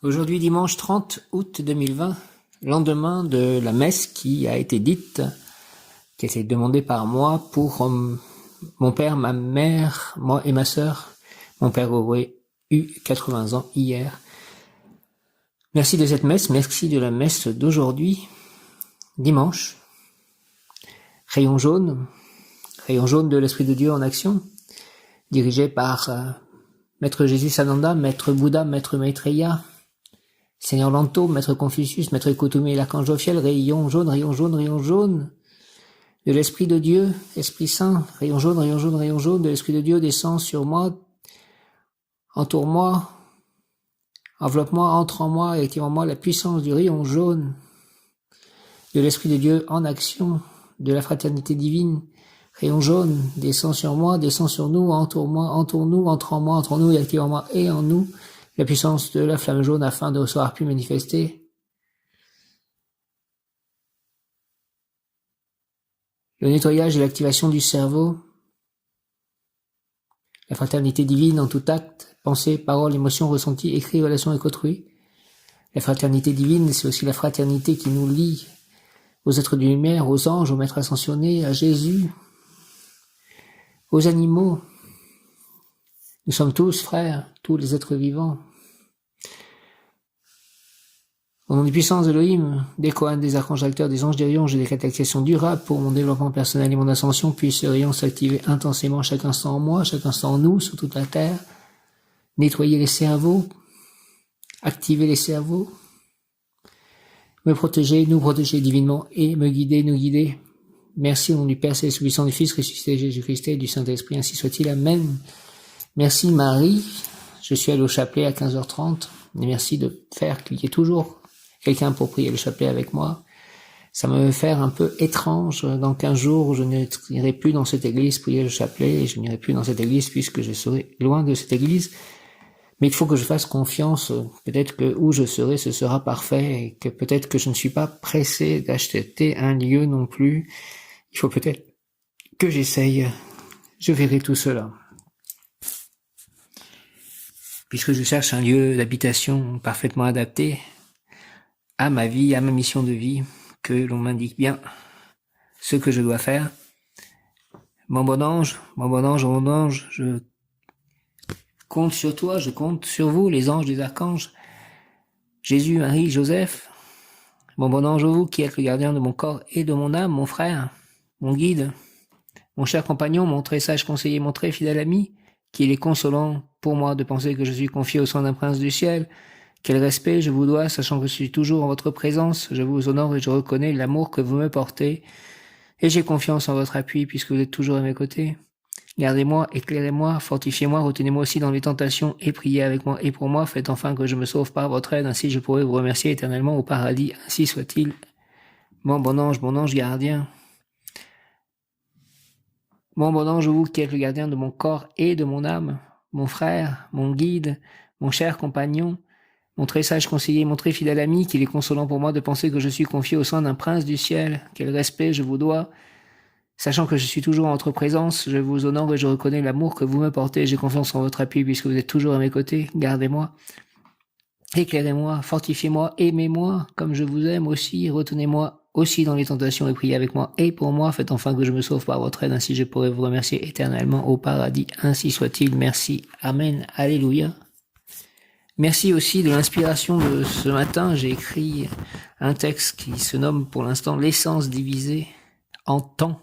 Aujourd'hui, dimanche 30 août 2020, lendemain de la messe qui a été dite, qui a été demandée par moi pour mon père, ma mère, moi et ma sœur. Mon père aurait eu 80 ans hier. Merci de cette messe, merci de la messe d'aujourd'hui, dimanche. Rayon jaune de l'Esprit de Dieu en action, dirigé par Maître Jésus Sananda, Maître Bouddha, Maître Maitreya, Seigneur Lanto, Maître Confucius, Maître Kuthumi et l'Archange Jophiel, rayon jaune de l'Esprit de Dieu, Esprit Saint, rayon jaune de l'Esprit de Dieu, descend sur moi, entoure-moi, enveloppe-moi, entre en moi et active en moi la puissance du rayon jaune de l'Esprit de Dieu en action, de la fraternité divine. Rayon jaune, descend sur moi, descend sur nous, entoure-moi, entoure-nous, entre en moi, entre nous et active en moi et en nous la puissance de la flamme jaune afin de recevoir pu manifester le nettoyage et l'activation du cerveau, la fraternité divine en tout acte, pensée, parole, émotion, ressenti, écrit, relation avec autrui. La fraternité divine, c'est aussi la fraternité qui nous lie aux êtres de lumière, aux anges, aux maîtres ascensionnés, à Jésus, aux animaux. Nous sommes tous frères, tous les êtres vivants. Au nom des puissances d'Elohim, des Kohanes, des archanges acteurs, des anges, des rayons, j'ai des cataclysmes durables pour mon développement personnel et mon ascension, puisse ce rayon s'activer intensément chaque instant en moi, chaque instant en nous, sur toute la terre, nettoyer les cerveaux, activer les cerveaux, me protéger, nous protéger divinement et me guider, nous guider. Merci au nom du Père Céleste puissant du Fils ressuscité Jésus-Christ et du Saint-Esprit, ainsi soit-il. Amen. Merci Marie, je suis allé au chapelet à 15h30, et merci de faire qu'il y ait toujours quelqu'un pour prier le chapelet avec moi. Ça me fait faire un peu étrange. Dans 15 jours, je n'irai plus dans cette église prier le chapelet, et je n'irai plus dans cette église puisque je serai loin de cette église. Mais il faut que je fasse confiance. Peut-être que où je serai, ce sera parfait, et que peut-être que je ne suis pas pressé d'acheter un lieu non plus. Il faut peut-être que j'essaye. Je verrai tout cela. Puisque je cherche un lieu d'habitation parfaitement adapté à ma vie, à ma mission de vie, que l'on m'indique bien ce que je dois faire. Mon bon ange, je compte sur toi, je compte sur vous, les anges, les archanges, Jésus, Marie, Joseph. Mon bon ange, vous qui êtes le gardien de mon corps et de mon âme, mon frère, mon guide, mon cher compagnon, mon très sage conseiller, mon très fidèle ami, qu'il est consolant pour moi de penser que je suis confié au sein d'un prince du ciel. Quel respect je vous dois, sachant que je suis toujours en votre présence. Je vous honore et je reconnais l'amour que vous me portez. Et j'ai confiance en votre appui puisque vous êtes toujours à mes côtés. Gardez-moi, éclairez-moi, fortifiez-moi, retenez-moi aussi dans les tentations et priez avec moi et pour moi. Faites enfin que je me sauve par votre aide, ainsi je pourrai vous remercier éternellement au paradis. Ainsi soit-il. Mon bon ange gardien. Mon bon ange, vous qui êtes le gardien de mon corps et de mon âme, mon frère, mon guide, mon cher compagnon, mon très sage conseiller, mon très fidèle ami, qu'il est consolant pour moi de penser que je suis confié au sein d'un prince du ciel. Quel respect je vous dois. Sachant que je suis toujours en votre présence, je vous honore et je reconnais l'amour que vous me portez. J'ai confiance en votre appui puisque vous êtes toujours à mes côtés. Gardez-moi, éclairez-moi, fortifiez-moi, aimez-moi comme je vous aime aussi. Retenez-moi aussi dans les tentations et priez avec moi et pour moi. Faites enfin que je me sauve par votre aide, ainsi je pourrai vous remercier éternellement au paradis. Ainsi soit-il. Merci. Amen. Alléluia. Merci aussi de l'inspiration de ce matin. J'ai écrit un texte qui se nomme pour l'instant « L'essence divisée en temps ».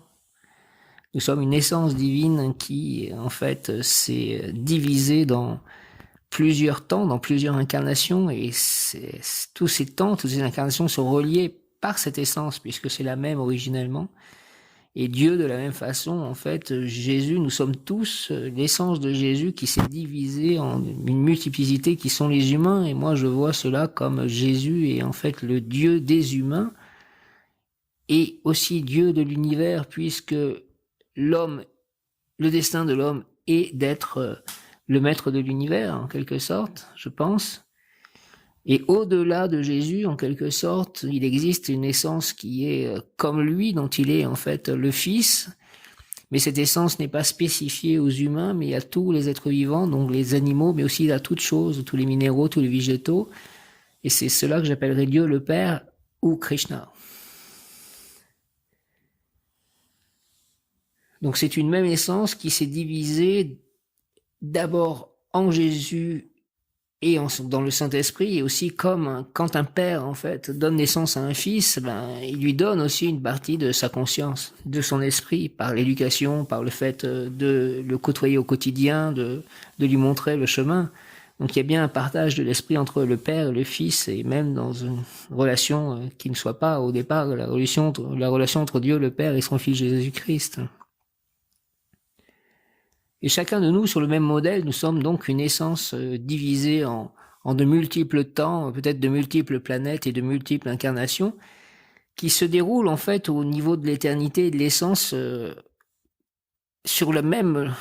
Nous sommes une essence divine qui, en fait, s'est divisée dans plusieurs temps, dans plusieurs incarnations, et tous ces temps, toutes ces incarnations sont reliées par cette essence, puisque c'est la même originellement. Et Dieu, de la même façon, en fait, Jésus, nous sommes tous l'essence de Jésus qui s'est divisée en une multiplicité qui sont les humains. Et moi, je vois cela comme Jésus est en fait le Dieu des humains et aussi Dieu de l'univers, puisque l'homme, le destin de l'homme est d'être le maître de l'univers, en quelque sorte, je pense. Et au-delà de Jésus, en quelque sorte, il existe une essence qui est comme lui, dont il est en fait le Fils. Mais cette essence n'est pas spécifiée aux humains, mais à tous les êtres vivants, donc les animaux, mais aussi à toutes choses, tous les minéraux, tous les végétaux. Et c'est cela que j'appellerais Dieu le Père ou Krishna. Donc c'est une même essence qui s'est divisée d'abord en Jésus et dans le Saint-Esprit, et aussi comme quand un père, en fait, donne naissance à un fils, il lui donne aussi une partie de sa conscience, de son esprit, par l'éducation, par le fait de le côtoyer au quotidien, de lui montrer le chemin. Donc il y a bien un partage de l'esprit entre le père et le fils, et même dans une relation qui ne soit pas au départ la relation entre Dieu le Père et son Fils Jésus-Christ. Et chacun de nous, sur le même modèle, nous sommes donc une essence divisée en de multiples temps, peut-être de multiples planètes et de multiples incarnations, qui se déroulent en fait au niveau de l'éternité et de l'essence sur la même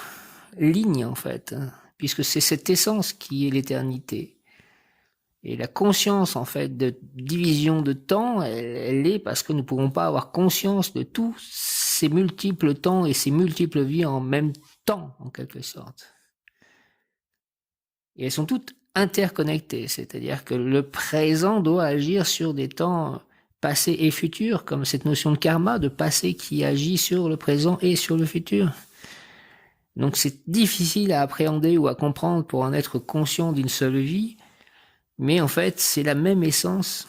ligne en fait, puisque c'est cette essence qui est l'éternité. Et la conscience en fait de division de temps, elle est parce que nous ne pouvons pas avoir conscience de tous ces multiples temps et ces multiples vies en même temps, en quelque sorte. Et elles sont toutes interconnectées, c'est-à-dire que le présent doit agir sur des temps passés et futurs, comme cette notion de karma, de passé qui agit sur le présent et sur le futur. Donc c'est difficile à appréhender ou à comprendre pour en être conscient d'une seule vie, mais en fait c'est la même essence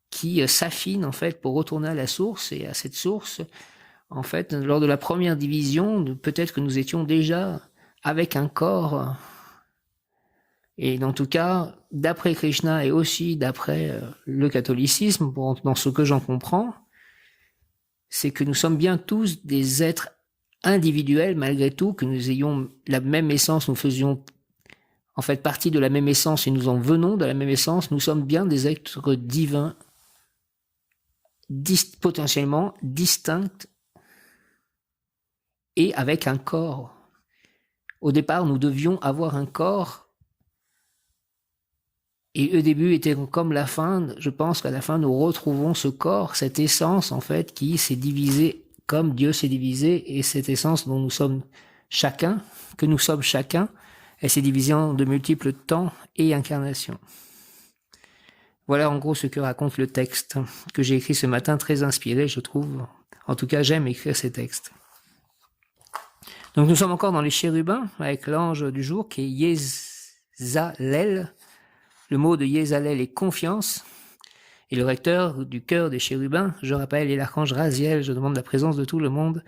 qui s'affine en fait pour retourner à la source, et à cette source, en fait, lors de la première division, peut-être que nous étions déjà avec un corps. Et en tout cas, d'après Krishna et aussi d'après le catholicisme, dans ce que j'en comprends, c'est que nous sommes bien tous des êtres individuels malgré tout, que nous ayons la même essence, nous faisions en fait partie de la même essence et nous en venons de la même essence, nous sommes bien des êtres divins, potentiellement distincts et avec un corps. Au départ, nous devions avoir un corps, et le début était comme la fin. Je pense qu'à la fin, nous retrouvons ce corps, cette essence, en fait, qui s'est divisée comme Dieu s'est divisé, et cette essence dont nous sommes chacun, que nous sommes chacun, elle s'est divisée en de multiples temps et incarnations. Voilà en gros ce que raconte le texte que j'ai écrit ce matin, très inspiré, je trouve. En tout cas, j'aime écrire ces textes. Donc nous sommes encore dans les chérubins, avec l'ange du jour qui est Yezalel. Le mot de Yezalel est confiance. Et le recteur du cœur des chérubins, je rappelle, est l'archange Raziel. Je demande la présence de tout le monde.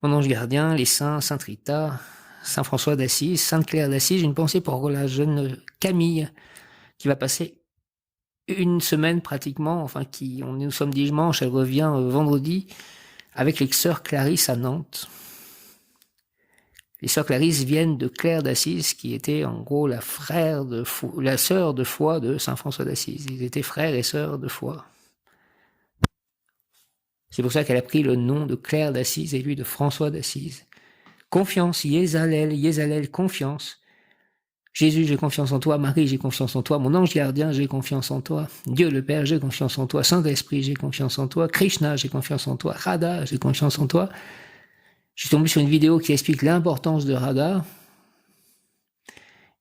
Mon ange gardien, les saints, Sainte Rita, Saint François d'Assise, Sainte Claire d'Assise. Une pensée pour la jeune Camille qui va passer une semaine pratiquement, nous sommes dimanche, elle revient vendredi avec les sœurs Clarisse à Nantes. Les sœurs Clarisse viennent de Claire d'Assise, qui était en gros la sœur de foi de Saint François d'Assise. Ils étaient frères et sœurs de foi. C'est pour ça qu'elle a pris le nom de Claire d'Assise et lui de François d'Assise. Confiance, Yezalel, confiance. Jésus, j'ai confiance en toi. Marie, j'ai confiance en toi. Mon ange gardien, j'ai confiance en toi. Dieu le Père, j'ai confiance en toi. Saint-Esprit, j'ai confiance en toi. Krishna, j'ai confiance en toi. Radha, j'ai confiance en toi. Je suis tombé sur une vidéo qui explique l'importance de Radha.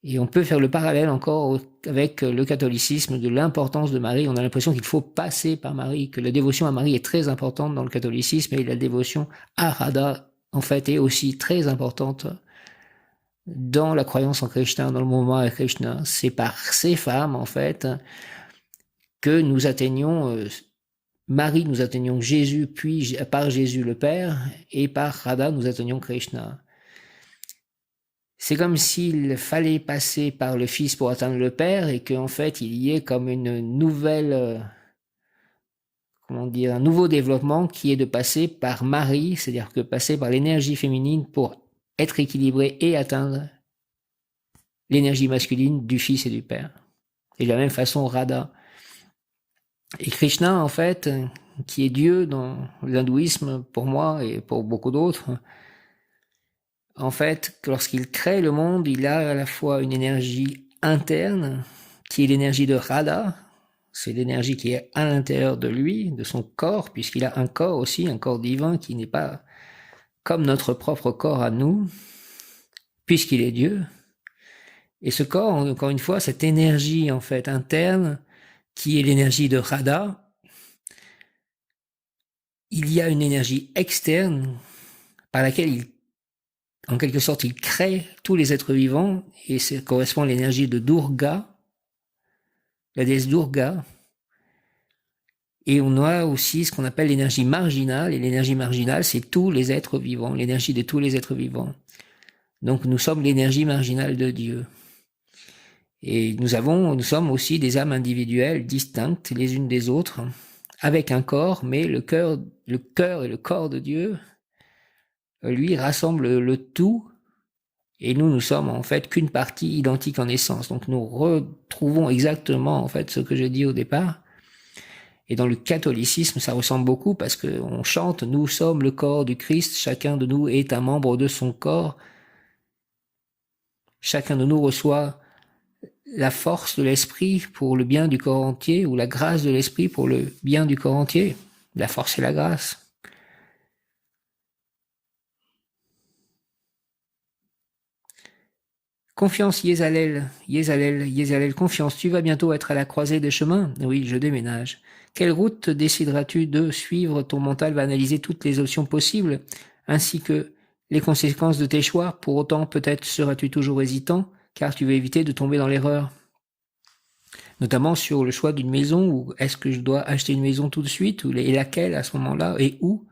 Et on peut faire le parallèle encore avec le catholicisme de l'importance de Marie. On a l'impression qu'il faut passer par Marie, que la dévotion à Marie est très importante dans le catholicisme, et la dévotion à Radha, en fait, est aussi très importante dans la croyance en Krishna, dans le mouvement à Krishna. C'est par ces femmes, en fait, que nous atteignons Marie, nous atteignons Jésus, puis par Jésus le Père, et par Radha, nous atteignons Krishna. C'est comme s'il fallait passer par le Fils pour atteindre le Père, et qu'en fait, il y ait comme une nouvelle, un nouveau développement qui est de passer par Marie, c'est-à-dire que passer par l'énergie féminine pour être équilibré et atteindre l'énergie masculine du Fils et du Père. Et de la même façon, Radha. Et Krishna, en fait, qui est Dieu dans l'hindouisme, pour moi et pour beaucoup d'autres, en fait, lorsqu'il crée le monde, il a à la fois une énergie interne, qui est l'énergie de Radha, c'est l'énergie qui est à l'intérieur de lui, de son corps, puisqu'il a un corps aussi, un corps divin qui n'est pas comme notre propre corps à nous, puisqu'il est Dieu. Et ce corps, encore une fois, cette énergie en fait interne, qui est l'énergie de Radha, il y a une énergie externe par laquelle en quelque sorte, il crée tous les êtres vivants, et ça correspond à l'énergie de Durga, la déesse Durga. Et on a aussi ce qu'on appelle l'énergie marginale, et l'énergie marginale, c'est tous les êtres vivants, l'énergie de tous les êtres vivants. Donc nous sommes l'énergie marginale de Dieu. Et nous sommes aussi des âmes individuelles distinctes les unes des autres, avec un corps, mais le cœur et le corps de Dieu, lui, rassemble le tout. Et nous sommes en fait qu'une partie identique en essence. Donc nous retrouvons exactement en fait ce que j'ai dit au départ. Et dans le catholicisme, ça ressemble beaucoup parce qu'on chante « Nous sommes le corps du Christ, chacun de nous est un membre de son corps. Chacun de nous reçoit la force de l'esprit pour le bien du corps entier ou la grâce de l'esprit pour le bien du corps entier. La force et la grâce. » Confiance, Yézalel, Yézalel, Yézalel, confiance, tu vas bientôt être à la croisée des chemins. Oui, je déménage. Quelle route décideras-tu de suivre? Ton mental va analyser toutes les options possibles, ainsi que les conséquences de tes choix. Pour autant, peut-être seras-tu toujours hésitant, car tu veux éviter de tomber dans l'erreur. Notamment sur le choix d'une maison, ou est-ce que je dois acheter une maison tout de suite, et laquelle à ce moment-là, et où?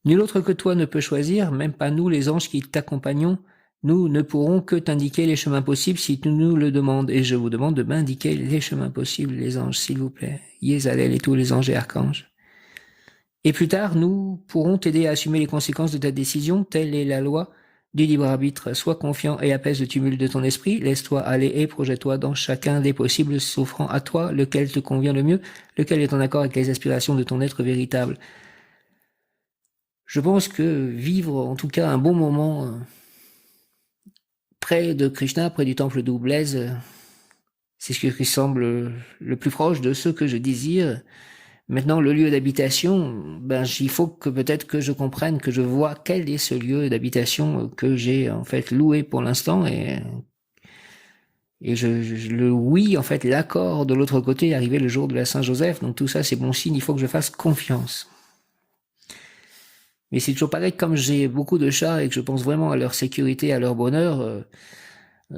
Nul autre que toi ne peut choisir, même pas nous les anges qui t'accompagnons. Nous ne pourrons que t'indiquer les chemins possibles si tu nous le demandes. Et je vous demande de m'indiquer les chemins possibles, les anges, s'il vous plaît. Yézalel et tous les anges et archanges. Et plus tard, nous pourrons t'aider à assumer les conséquences de ta décision. Telle est la loi du libre arbitre. Sois confiant et apaise le tumulte de ton esprit. Laisse-toi aller et projette-toi dans chacun des possibles s'offrant à toi, lequel te convient le mieux, lequel est en accord avec les aspirations de ton être véritable. Je pense que vivre en tout cas un bon moment près de Krishna, près du temple d'où Blaise, c'est ce qui semble le plus proche de ce que je désire. Maintenant, le lieu d'habitation, il faut que peut-être que je comprenne, que je vois quel est ce lieu d'habitation que j'ai en fait loué pour l'instant et oui, en fait, l'accord de l'autre côté est arrivé le jour de la Saint-Joseph. Donc tout ça, c'est bon signe, il faut que je fasse confiance. Mais c'est toujours pareil, comme j'ai beaucoup de chats et que je pense vraiment à leur sécurité, à leur bonheur,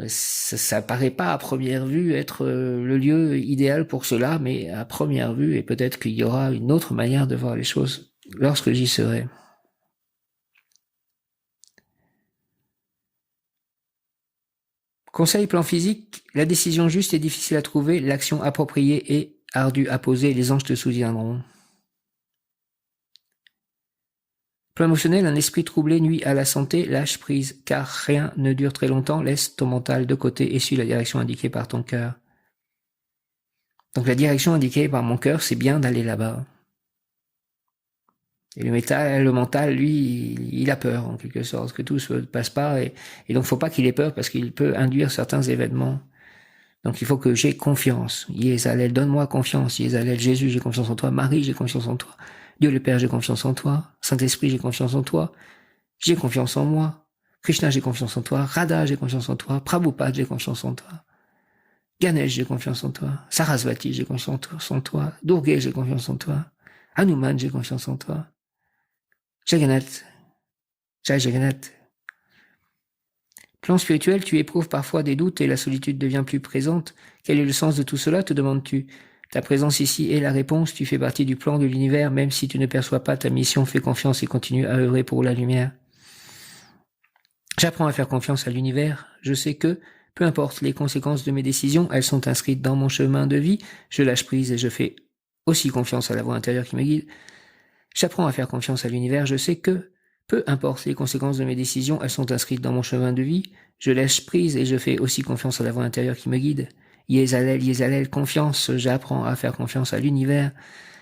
ça paraît pas à première vue être le lieu idéal pour cela, mais à première vue, et peut-être qu'il y aura une autre manière de voir les choses lorsque j'y serai. Conseil plan physique, la décision juste est difficile à trouver, l'action appropriée est ardue à poser, les anges te soutiendront. Plan émotionnel, un esprit troublé nuit à la santé, lâche prise, car rien ne dure très longtemps, laisse ton mental de côté et suis la direction indiquée par ton cœur. Donc la direction indiquée par mon cœur, c'est bien d'aller là-bas. Et le mental, lui, il a peur en quelque sorte, que tout se passe pas, et donc faut pas qu'il ait peur parce qu'il peut induire certains événements. Donc il faut que j'ai confiance. Yézalel, donne-moi confiance. Yézalel, Jésus, j'ai confiance en toi. Marie, j'ai confiance en toi. Dieu le Père, j'ai confiance en toi. Saint-Esprit, j'ai confiance en toi. J'ai confiance en moi. Krishna, j'ai confiance en toi. Radha, j'ai confiance en toi. Prabhupada, j'ai confiance en toi. Ganesh, j'ai confiance en toi. Sarasvati, j'ai confiance en toi. Durga, j'ai confiance en toi. Hanuman, j'ai confiance en toi. Jagannath, Jai Jagannath. Plan spirituel, tu éprouves parfois des doutes et la solitude devient plus présente. Quel est le sens de tout cela, te demandes-tu? Ta présence ici est la réponse, tu fais partie du plan de l'univers, même si tu ne perçois pas ta mission, fais confiance et continue à œuvrer pour la lumière. J'apprends à faire confiance à l'univers, je sais que, peu importe les conséquences de mes décisions, elles sont inscrites dans mon chemin de vie, je lâche prise et je fais aussi confiance à la voix intérieure qui me guide. J'apprends à faire confiance à l'univers, je sais que, peu importe les conséquences de mes décisions, elles sont inscrites dans mon chemin de vie. Je lâche prise et je fais aussi confiance à la voix intérieure qui me guide. Yézalel, confiance. J'apprends à faire confiance à l'univers.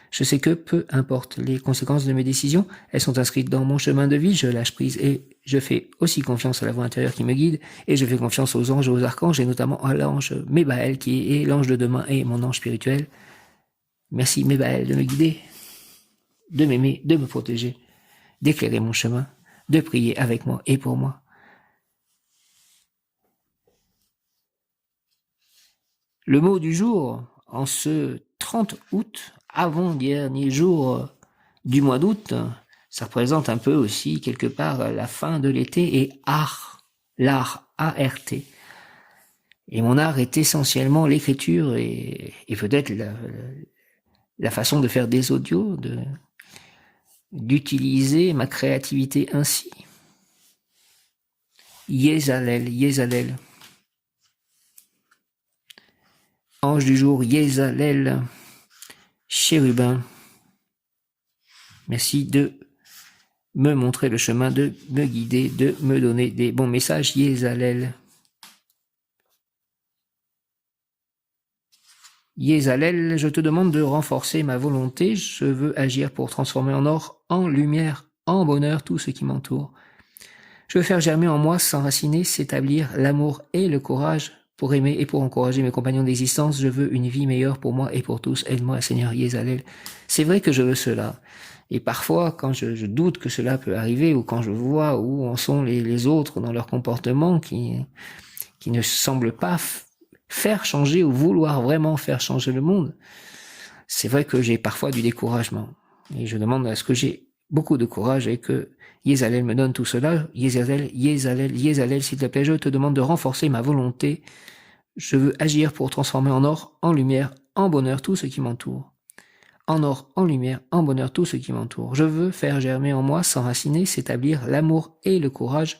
Je sais que, peu importe les conséquences de mes décisions, elles sont inscrites dans mon chemin de vie. Je lâche prise et je fais aussi confiance à la voix intérieure qui me guide. Et je fais confiance aux anges et aux archanges et notamment à l'ange Mébaël qui est l'ange de demain et mon ange spirituel. Merci Mébaël de me guider, de m'aimer, de me protéger, d'éclairer mon chemin, de prier avec moi et pour moi. Le mot du jour, en ce 30 août, avant-dernier jour du mois d'août. Ça représente un peu aussi, quelque part, la fin de l'été et l'art, A-R-T. Et mon art est essentiellement l'écriture et peut-être la façon de faire des audios, d'utiliser ma créativité ainsi. Yézalel, Yézalel. Ange du jour, Yézalel, chérubin. Merci de me montrer le chemin, de me guider, de me donner des bons messages, Yézalel. Yézalel, je te demande de renforcer ma volonté, je veux agir pour transformer en or, en lumière, en bonheur tout ce qui m'entoure. Je veux faire germer en moi, s'enraciner, s'établir l'amour et le courage pour aimer et pour encourager mes compagnons d'existence. Je veux une vie meilleure pour moi et pour tous. Aide-moi, Seigneur Yézalel. C'est vrai que je veux cela. Et parfois, quand je doute que cela peut arriver, ou quand je vois où en sont les autres dans leur comportement qui ne semblent pas faire changer ou vouloir vraiment faire changer le monde, c'est vrai que j'ai parfois du découragement. Et je demande à ce que j'ai beaucoup de courage et que Yézalel me donne tout cela. Yézalel, Yézalel, Yézalel, s'il te plaît, je te demande de renforcer ma volonté. Je veux agir pour transformer en or, en lumière, en bonheur tout ce qui m'entoure. En or, en lumière, en bonheur tout ce qui m'entoure. Je veux faire germer en moi, s'enraciner, s'établir l'amour et le courage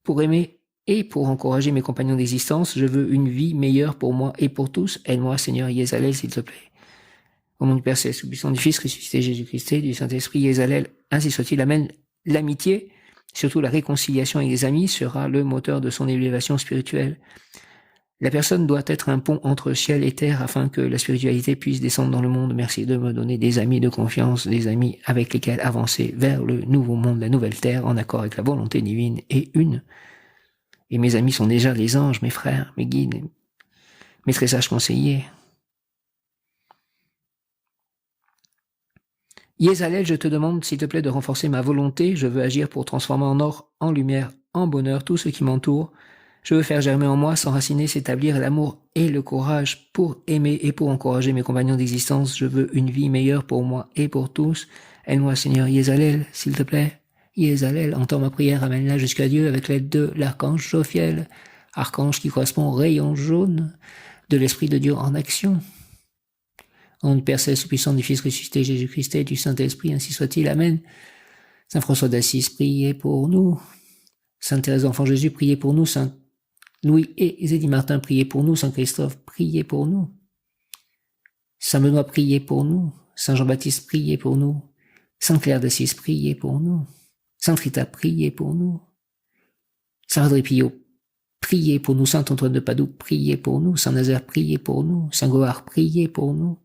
pour aimer et pour encourager mes compagnons d'existence. Je veux une vie meilleure pour moi et pour tous. Aide-moi, Seigneur Yézalel, s'il te plaît. Au nom du Père Céleste, puissant du Fils ressuscité Jésus-Christ et du Saint-Esprit, Yézalel, ainsi soit-il. Amen. L'amitié, surtout la réconciliation avec les amis, sera le moteur de son élévation spirituelle. La personne doit être un pont entre ciel et terre afin que la spiritualité puisse descendre dans le monde. Merci de me donner des amis de confiance, des amis avec lesquels avancer vers le nouveau monde, la nouvelle terre, en accord avec la volonté divine et une. Et mes amis sont déjà les anges, mes frères, mes guides, mes très sages conseillers. Yézalel, je te demande, s'il te plaît, de renforcer ma volonté. Je veux agir pour transformer en or, en lumière, en bonheur tout ce qui m'entoure. Je veux faire germer en moi, s'enraciner, s'établir l'amour et le courage pour aimer et pour encourager mes compagnons d'existence. Je veux une vie meilleure pour moi et pour tous. Aide-moi, Seigneur Yézalel, s'il te plaît. Yézalel, entends ma prière, amène-la jusqu'à Dieu avec l'aide de l'archange Jophiel, archange qui correspond au rayon jaune de l'Esprit de Dieu en action. Au nom du Père Céleste, puissant du Fils ressuscité Jésus-Christ et du Saint-Esprit, ainsi soit-il. Amen. Saint François d'Assise, priez pour nous. Sainte Thérèse d'Enfant Jésus, priez pour nous. Saint Louis et Zélie Martin, priez pour nous. Saint Christophe, priez pour nous. Saint Benoît, priez pour nous. Saint Jean-Baptiste, priez pour nous. Sainte Claire d'Assise, priez pour nous. Sainte Rita, priez pour nous. Saint André Pillot, priez pour nous. Saint Antoine de Padoue, priez pour nous. Saint Nazaire, priez pour nous. Saint Goard, priez pour nous.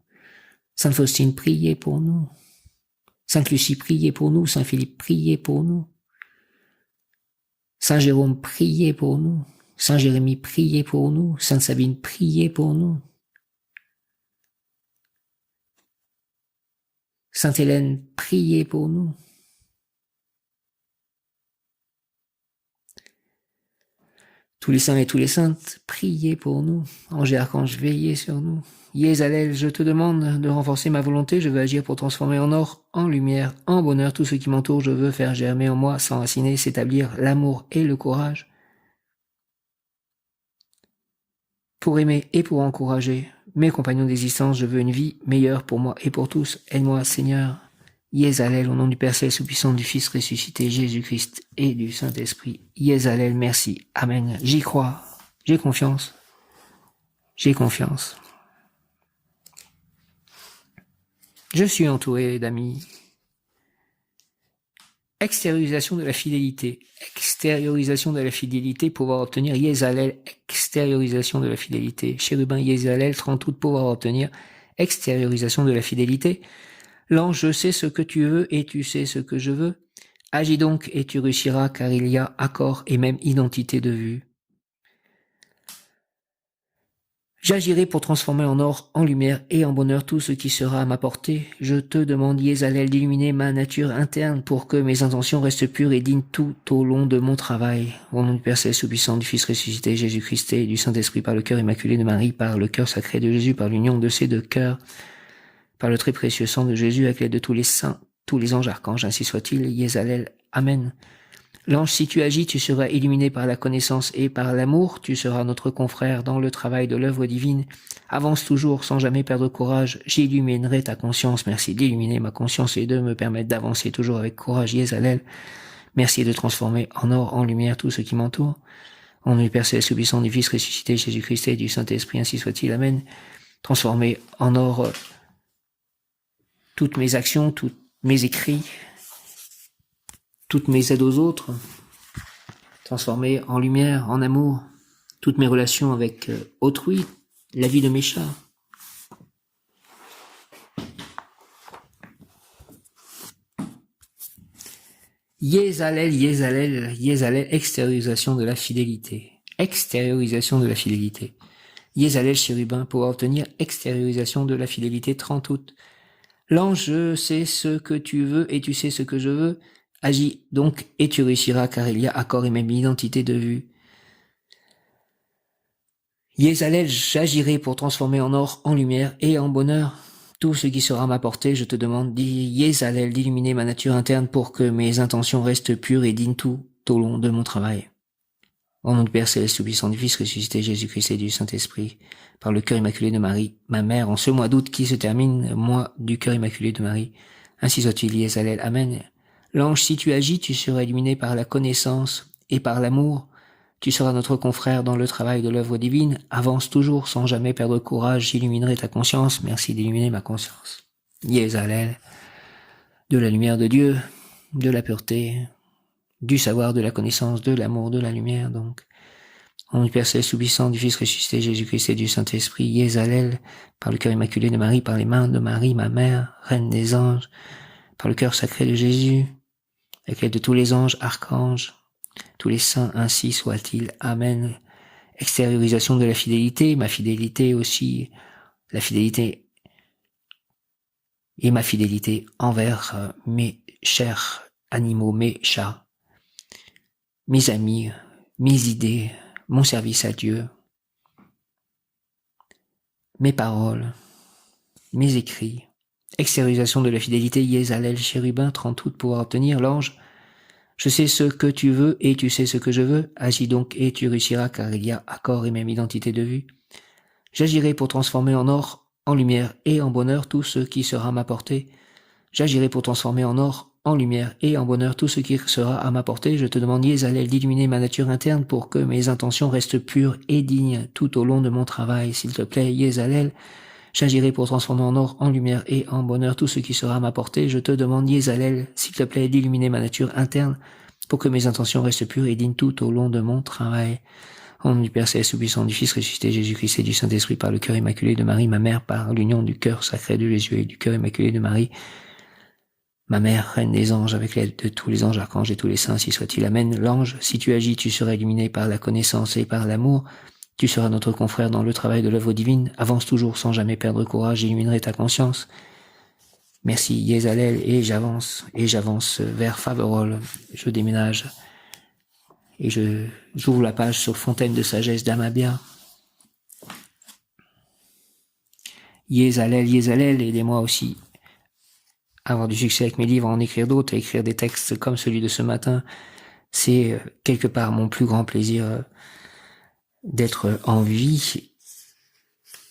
Sainte Faustine, priez pour nous. Sainte Lucie, priez pour nous. Saint Philippe, priez pour nous. Saint Jérôme, priez pour nous. Saint Jérémie, priez pour nous. Sainte Sabine, priez pour nous. Sainte Hélène, priez pour nous. Tous les saints et tous les saintes, priez pour nous. Anges et archanges, veillez sur nous. Yézalel, je te demande de renforcer ma volonté. Je veux agir pour transformer en or, en lumière, en bonheur tout ce qui m'entoure. Je veux faire germer en moi, s'enraciner, s'établir l'amour et le courage pour aimer et pour encourager mes compagnons d'existence. Je veux une vie meilleure pour moi et pour tous. Aide-moi, Seigneur. Yézalel, au nom du Père Céleste, puissant du Fils ressuscité, Jésus-Christ et du Saint-Esprit. Yézalel, merci. Amen. J'y crois. J'ai confiance. J'ai confiance. Je suis entouré d'amis. Extériorisation de la fidélité. Extériorisation de la fidélité, pouvoir obtenir Yézalel. Extériorisation de la fidélité. Chérubin Yézalel, 30 août, pouvoir obtenir extériorisation de la fidélité. L'ange, je sais ce que tu veux et tu sais ce que je veux. Agis donc et tu réussiras, car il y a accord et même identité de vue. J'agirai pour transformer en or, en lumière et en bonheur tout ce qui sera à ma portée. Je te demande, Yézalel, d'illuminer ma nature interne pour que mes intentions restent pures et dignes tout au long de mon travail. Au nom du Père Céleste puissant, du Fils ressuscité, Jésus-Christ et du Saint-Esprit, par le cœur immaculé de Marie, par le cœur sacré de Jésus, par l'union de ces deux cœurs, par le très précieux sang de Jésus, avec l'aide de tous les saints, tous les anges archanges, ainsi soit-il, Yezalel, Amen. L'ange, si tu agis, tu seras illuminé par la connaissance et par l'amour, tu seras notre confrère dans le travail de l'œuvre divine. Avance toujours sans jamais perdre courage, j'illuminerai ta conscience, merci d'illuminer ma conscience et de me permettre d'avancer toujours avec courage, Yezalel. Merci de transformer en or, en lumière tout ce qui m'entoure. En nom du Père Céleste Tout-Puissant, du Fils ressuscité, Jésus-Christ et du Saint-Esprit, ainsi soit-il, Amen. Transformer en or toutes mes actions, tous mes écrits, toutes mes aides aux autres, transformer en lumière, en amour, toutes mes relations avec autrui, la vie de mes chats. Yezalel, Yezalel, Yezalel, extériorisation de la fidélité. Extériorisation de la fidélité. Yezalel, chérubin, pour obtenir extériorisation de la fidélité, 30 août. L'ange, je sais ce que tu veux et tu sais ce que je veux. Agis donc et tu réussiras, car il y a accord et même identité de vue. Yezalel, j'agirai pour transformer en or, en lumière et en bonheur tout ce qui sera à ma portée. Je te demande, Yezalel, d'illuminer ma nature interne pour que mes intentions restent pures et dignes tout au long de mon travail. Au nom du Père Céleste Tout-Puissant, du Fils ressuscité, Jésus-Christ et du Saint-Esprit, par le cœur immaculé de Marie, ma mère, en ce mois d'août qui se termine, mois du cœur immaculé de Marie, ainsi soit-il, Yezalel, Amen. L'ange, si tu agis, tu seras illuminé par la connaissance et par l'amour. Tu seras notre confrère dans le travail de l'œuvre divine. Avance toujours sans jamais perdre courage. J'illuminerai ta conscience. Merci d'illuminer ma conscience. Yezalel, de la lumière de Dieu, de la pureté, du savoir, de la connaissance, de l'amour, de la lumière, donc. Au nom du Père Céleste Tout-Puissant, du Fils ressuscité, Jésus-Christ et du Saint-Esprit, Yezalel, par le cœur immaculé de Marie, par les mains de Marie, ma mère, Reine des anges, par le cœur sacré de Jésus, avec l'aide de tous les anges, archanges, tous les saints, ainsi soit-il. Amen. Extériorisation de la fidélité, ma fidélité aussi, la fidélité et ma fidélité envers mes chers animaux, mes chats, mes amis, mes idées, mon service à Dieu, mes paroles, mes écrits. Extériorisation de la fidélité, Yezalel, chérubin, 30 août, pour obtenir l'ange. Je sais ce que tu veux et tu sais ce que je veux. Agis donc et tu réussiras, car il y a accord et même identité de vue. J'agirai pour transformer en or, en lumière et en bonheur tout ce qui sera à ma portée. J'agirai pour transformer en or, en lumière et en bonheur tout ce qui sera à ma portée. Je te demande, Yezalel, d'illuminer ma nature interne pour que mes intentions restent pures et dignes tout au long de mon travail. S'il te plaît, Yezalel, j'agirai pour transformer en or, en lumière et en bonheur tout ce qui sera à ma portée. Je te demande, Yezalel, s'il te plaît, d'illuminer ma nature interne pour que mes intentions restent pures et dignes tout au long de mon travail. Au nom du Père Céleste Tout-Puissant, du Fils ressuscité, Jésus-Christ et du Saint-Esprit, par le cœur immaculé de Marie, ma mère, par l'union du cœur sacré de Jésus et du cœur immaculé de Marie, ma mère, Reine des anges, avec l'aide de tous les anges, archanges et tous les saints, si soit-il. Amen. L'ange, si tu agis, tu seras illuminé par la connaissance et par l'amour. Tu seras notre confrère dans le travail de l'œuvre divine. Avance toujours sans jamais perdre courage, j'illuminerai ta conscience. Merci, Yezalel, et j'avance vers Faverolles. Je déménage et j'ouvre la page sur Fontaine de sagesse d'Amabia. Yezalel, Yezalel, aidez-moi aussi à avoir du succès avec mes livres, à en écrire d'autres, à écrire des textes comme celui de ce matin. C'est quelque part mon plus grand plaisir d'être en vie,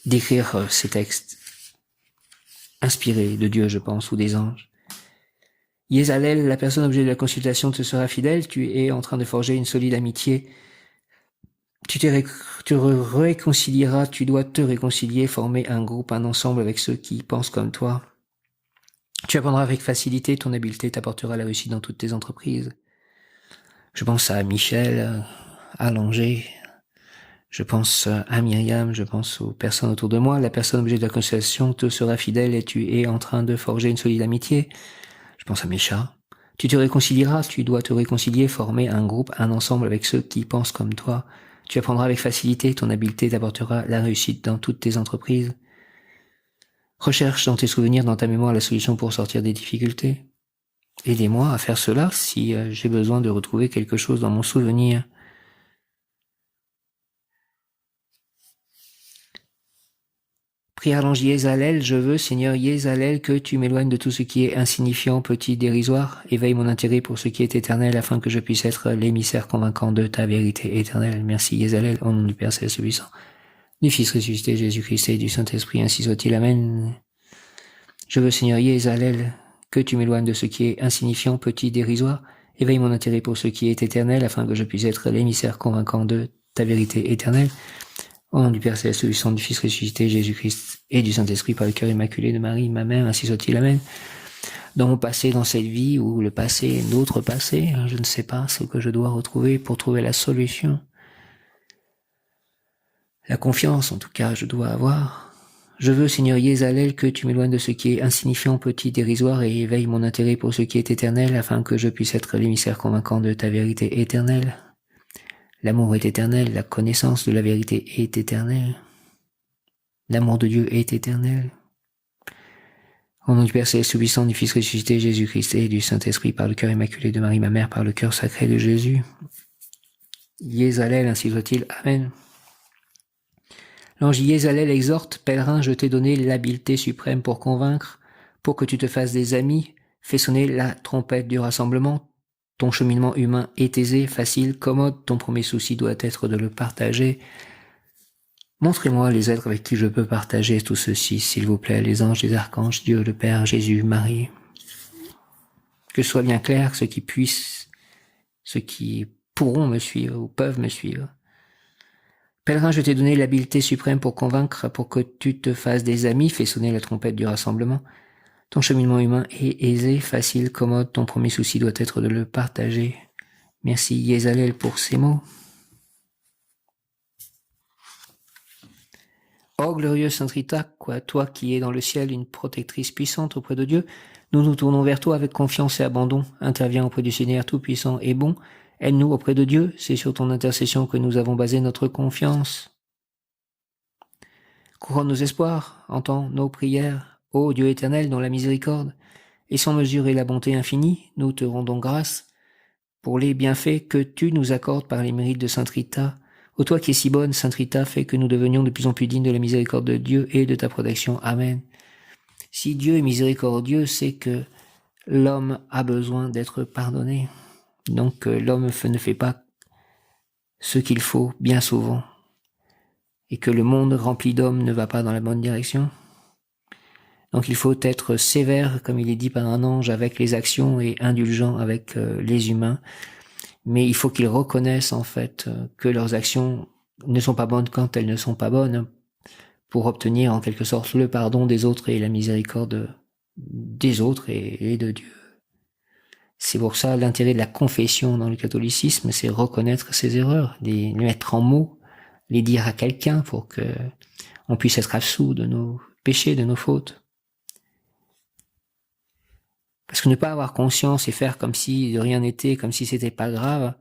d'écrire ces textes inspirés de Dieu, je pense, ou des anges. Yezalel, la personne objet de la consultation te sera fidèle, tu es en train de forger une solide amitié. Tu réconcilieras, tu dois te réconcilier, former un groupe, un ensemble avec ceux qui pensent comme toi. Tu apprendras avec facilité, ton habileté t'apportera la réussite dans toutes tes entreprises. Je pense à Michel, à Langer, je pense à Myriam, je pense aux personnes autour de moi. La personne objet de la consultation te sera fidèle et tu es en train de forger une solide amitié. Je pense à mes chats. Tu te réconcilieras, tu dois te réconcilier, former un groupe, un ensemble avec ceux qui pensent comme toi. Tu apprendras avec facilité, ton habileté t'apportera la réussite dans toutes tes entreprises. Recherche dans tes souvenirs, dans ta mémoire, la solution pour sortir des difficultés. Aidez-moi à faire cela si j'ai besoin de retrouver quelque chose dans mon souvenir. Prière l'ange Yézalel, je veux, Seigneur Yézalel, que tu m'éloignes de tout ce qui est insignifiant, petit, dérisoire. Éveille mon intérêt pour ce qui est éternel, afin que je puisse être l'émissaire convaincant de ta vérité éternelle. Merci Yézalel, au nom du Père Céleste Puissant, du Fils ressuscité Jésus-Christ et du Saint-Esprit, ainsi soit-il. Amen. Je veux, Seigneur Yézalel, que tu m'éloignes de ce qui est insignifiant, petit, dérisoire. Éveille mon intérêt pour ce qui est éternel, afin que je puisse être l'émissaire convaincant de ta vérité éternelle. Au nom du Père Céleste, du Sang, du Fils ressuscité, Jésus-Christ et du Saint-Esprit, par le cœur immaculé de Marie, ma mère, ainsi soit-il. Amen. Dans mon passé, dans cette vie, ou le passé, d'autres passés, je ne sais pas ce que je dois retrouver pour trouver la solution. La confiance, en tout cas, je dois avoir. Je veux, Seigneur Yézalel, que tu m'éloignes de ce qui est insignifiant, petit, dérisoire, et éveille mon intérêt pour ce qui est éternel, afin que je puisse être l'émissaire convaincant de ta vérité éternelle. L'amour est éternel, la connaissance de la vérité est éternelle. L'amour de Dieu est éternel. Au nom du Père Céleste Puissant, du Fils ressuscité, Jésus-Christ et du Saint-Esprit, par le cœur immaculé de Marie, ma mère, par le cœur sacré de Jésus. Yézalel, ainsi soit-il. Amen. L'ange Yézalel exhorte, pèlerin, je t'ai donné l'habileté suprême pour convaincre, pour que tu te fasses des amis, fais sonner la trompette du rassemblement. Ton cheminement humain est aisé, facile, commode, ton premier souci doit être de le partager. Montrez-moi les êtres avec qui je peux partager tout ceci, s'il vous plaît, les anges, les archanges, Dieu, le Père, Jésus, Marie. Que ce soit bien clair, ceux qui pourront me suivre ou peuvent me suivre. Pèlerin, je t'ai donné l'habileté suprême pour convaincre, pour que tu te fasses des amis, fais sonner la trompette du rassemblement. Ton cheminement humain est aisé, facile, commode, ton premier souci doit être de le partager. Merci Yézalel pour ces mots. Ô glorieux Sainte Rita, toi qui es dans le ciel une protectrice puissante auprès de Dieu, nous nous tournons vers toi avec confiance et abandon. Interviens auprès du Seigneur Tout-Puissant et bon. Aide-nous auprès de Dieu, c'est sur ton intercession que nous avons basé notre confiance. Couronne nos espoirs, entends nos prières, ô Dieu éternel dont la miséricorde et sans mesure et la bonté infinie, nous te rendons grâce pour les bienfaits que tu nous accordes par les mérites de Sainte Rita. Ô toi qui es si bonne, Sainte Rita, fais que nous devenions de plus en plus dignes de la miséricorde de Dieu et de ta protection. Amen. Si Dieu est miséricordieux, c'est que l'homme a besoin d'être pardonné. Donc l'homme ne fait pas ce qu'il faut bien souvent. Et que le monde rempli d'hommes ne va pas dans la bonne direction. Donc il faut être sévère, comme il est dit par un ange, avec les actions et indulgent avec les humains. Mais il faut qu'ils reconnaissent en fait que leurs actions ne sont pas bonnes quand elles ne sont pas bonnes, pour obtenir en quelque sorte le pardon des autres et la miséricorde des autres et de Dieu. C'est pour ça l'intérêt de la confession dans le catholicisme, c'est reconnaître ses erreurs, les mettre en mots, les dire à quelqu'un pour que on puisse être absous de nos péchés, de nos fautes. Parce que ne pas avoir conscience et faire comme si de rien n'était, comme si c'était pas grave,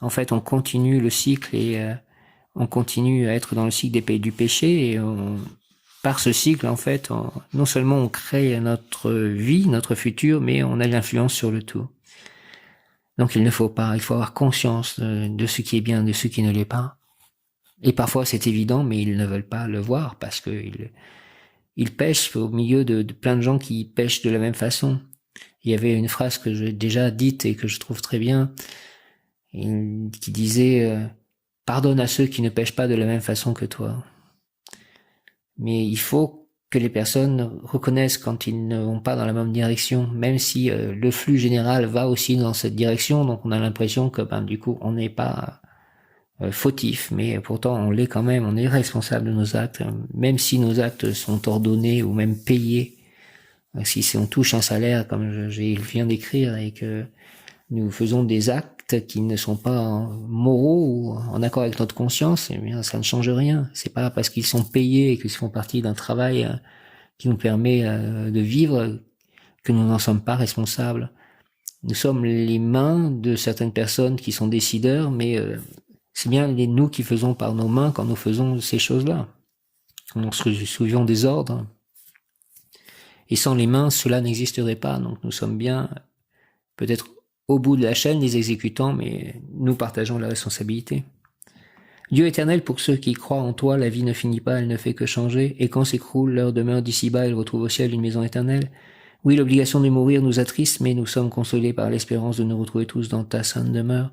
en fait, on continue le cycle et on continue à être dans le cycle du péché et par ce cycle, en fait, non seulement on crée notre vie, notre futur, mais on a de l'influence sur le tout. Donc il faut avoir conscience de ce qui est bien, de ce qui ne l'est pas. Et parfois c'est évident, mais ils ne veulent pas le voir parce que ils pêchent au milieu de plein de gens qui pêchent de la même façon. Il y avait une phrase que j'ai déjà dite et que je trouve très bien, qui disait « Pardonne à ceux qui ne pêchent pas de la même façon que toi ». Mais il faut que les personnes reconnaissent quand ils ne vont pas dans la même direction, même si le flux général va aussi dans cette direction, donc on a l'impression que du coup on n'est pas fautif, mais pourtant on l'est quand même, on est responsable de nos actes, même si nos actes sont ordonnés ou même payés. Si on touche un salaire, comme je viens d'écrire, et que nous faisons des actes qui ne sont pas moraux ou en accord avec notre conscience, eh bien, ça ne change rien. C'est pas parce qu'ils sont payés et qu'ils font partie d'un travail qui nous permet de vivre que nous n'en sommes pas responsables. Nous sommes les mains de certaines personnes qui sont décideurs, mais c'est bien nous qui faisons par nos mains quand nous faisons ces choses-là. Nous suivions des ordres. Et sans les mains, cela n'existerait pas. Donc nous sommes bien peut-être au bout de la chaîne des exécutants, mais nous partageons la responsabilité. Dieu éternel, pour ceux qui croient en toi, la vie ne finit pas, elle ne fait que changer, et quand s'écroule leur demeure d'ici-bas, elle retrouve au ciel une maison éternelle. Oui, l'obligation de mourir nous attriste, mais nous sommes consolés par l'espérance de nous retrouver tous dans ta sainte demeure.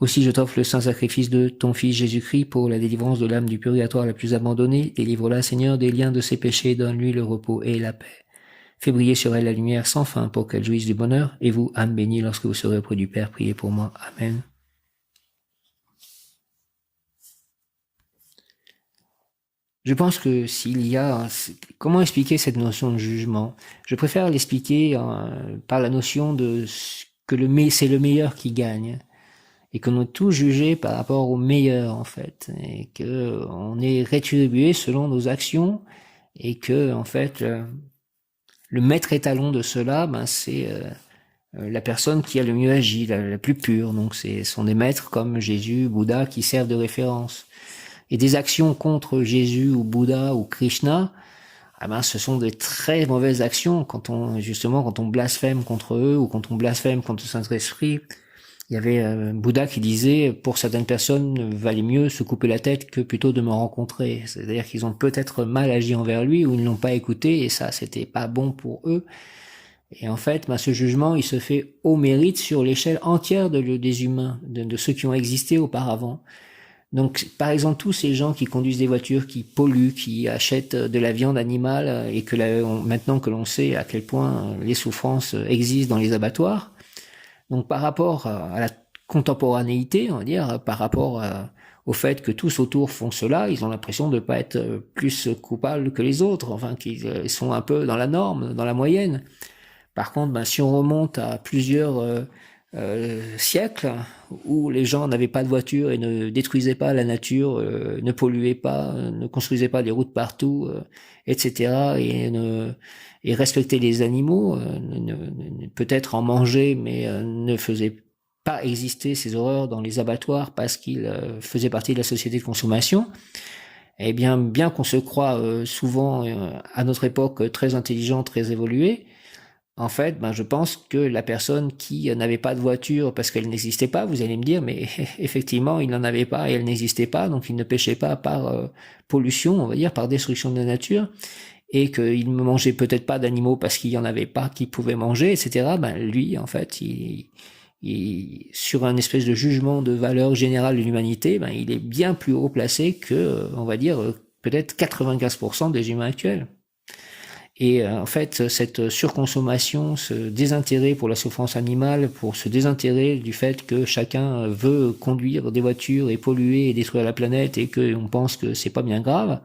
Aussi je t'offre le saint sacrifice de ton Fils Jésus-Christ pour la délivrance de l'âme du purgatoire la plus abandonnée. Délivre-la, Seigneur, des liens de ses péchés, donne-lui le repos et la paix. Fais briller sur elle la lumière sans fin pour qu'elle jouisse du bonheur. Et vous, âme bénie, lorsque vous serez auprès du Père, priez pour moi. Amen. Je pense que s'il y a... Comment expliquer cette notion de jugement? Je préfère l'expliquer par la notion de que c'est le meilleur qui gagne. Et que nous sommes tous jugés par rapport au meilleur, en fait. Et que on est rétribué selon nos actions. Et que, en fait, le maître étalon de cela, c'est la personne qui a le mieux agi, la plus pure. Donc, ce sont des maîtres comme Jésus, Bouddha, qui servent de référence. Et des actions contre Jésus ou Bouddha ou Krishna, ce sont des très mauvaises actions quand on blasphème contre eux ou quand on blasphème contre le Saint-Esprit. Il y avait Bouddha qui disait, pour certaines personnes, valait mieux se couper la tête que plutôt de me rencontrer. C'est-à-dire qu'ils ont peut-être mal agi envers lui ou ils ne l'ont pas écouté et ça, c'était pas bon pour eux. Et en fait, ce jugement, il se fait au mérite sur l'échelle entière des humains, de ceux qui ont existé auparavant. Donc, par exemple, tous ces gens qui conduisent des voitures, qui polluent, qui achètent de la viande animale, et que maintenant que l'on sait à quel point les souffrances existent dans les abattoirs, donc par rapport à la contemporanéité, on va dire, par rapport au fait que tous autour font cela, ils ont l'impression de ne pas être plus coupables que les autres, enfin qu'ils sont un peu dans la norme, dans la moyenne. Par contre, si on remonte à plusieurs siècles où les gens n'avaient pas de voiture et ne détruisaient pas la nature, ne polluaient pas, ne construisaient pas des routes partout, etc. Et respectaient les animaux, peut-être en mangeaient, mais ne faisaient pas exister ces horreurs dans les abattoirs parce qu'ils faisaient partie de la société de consommation. Eh bien qu'on se croit souvent à notre époque très intelligent, très évolué, en fait, je pense que la personne qui n'avait pas de voiture parce qu'elle n'existait pas, vous allez me dire, mais effectivement, il n'en avait pas et elle n'existait pas, donc il ne pêchait pas par pollution, on va dire, par destruction de la nature, et qu'il ne mangeait peut-être pas d'animaux parce qu'il n'y en avait pas qui pouvaient manger, etc. Lui, en fait, sur un espèce de jugement de valeur générale de l'humanité, il est bien plus haut placé que, on va dire, peut-être 95% des humains actuels. Et en fait, cette surconsommation, ce désintérêt pour la souffrance animale, pour ce désintérêt du fait que chacun veut conduire des voitures et polluer et détruire la planète et qu'on pense que c'est pas bien grave,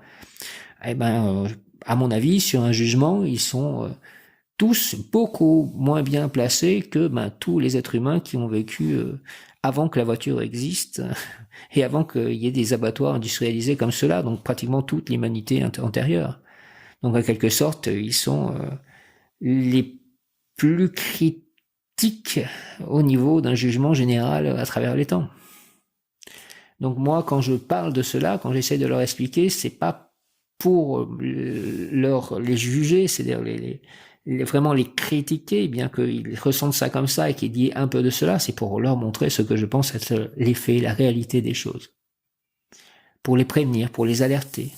à mon avis, sur un jugement, ils sont tous beaucoup moins bien placés que tous les êtres humains qui ont vécu avant que la voiture existe et avant qu'il y ait des abattoirs industrialisés comme cela, donc pratiquement toute l'humanité antérieure. Donc, en quelque sorte, ils sont les plus critiques au niveau d'un jugement général à travers les temps. Donc, moi, quand je parle de cela, quand j'essaie de leur expliquer, c'est pas pour les juger, c'est-à-dire vraiment les critiquer, bien qu'ils ressentent ça comme ça et qu'ils disent un peu de cela, c'est pour leur montrer ce que je pense être les faits, la réalité des choses. Pour les prévenir, pour les alerter.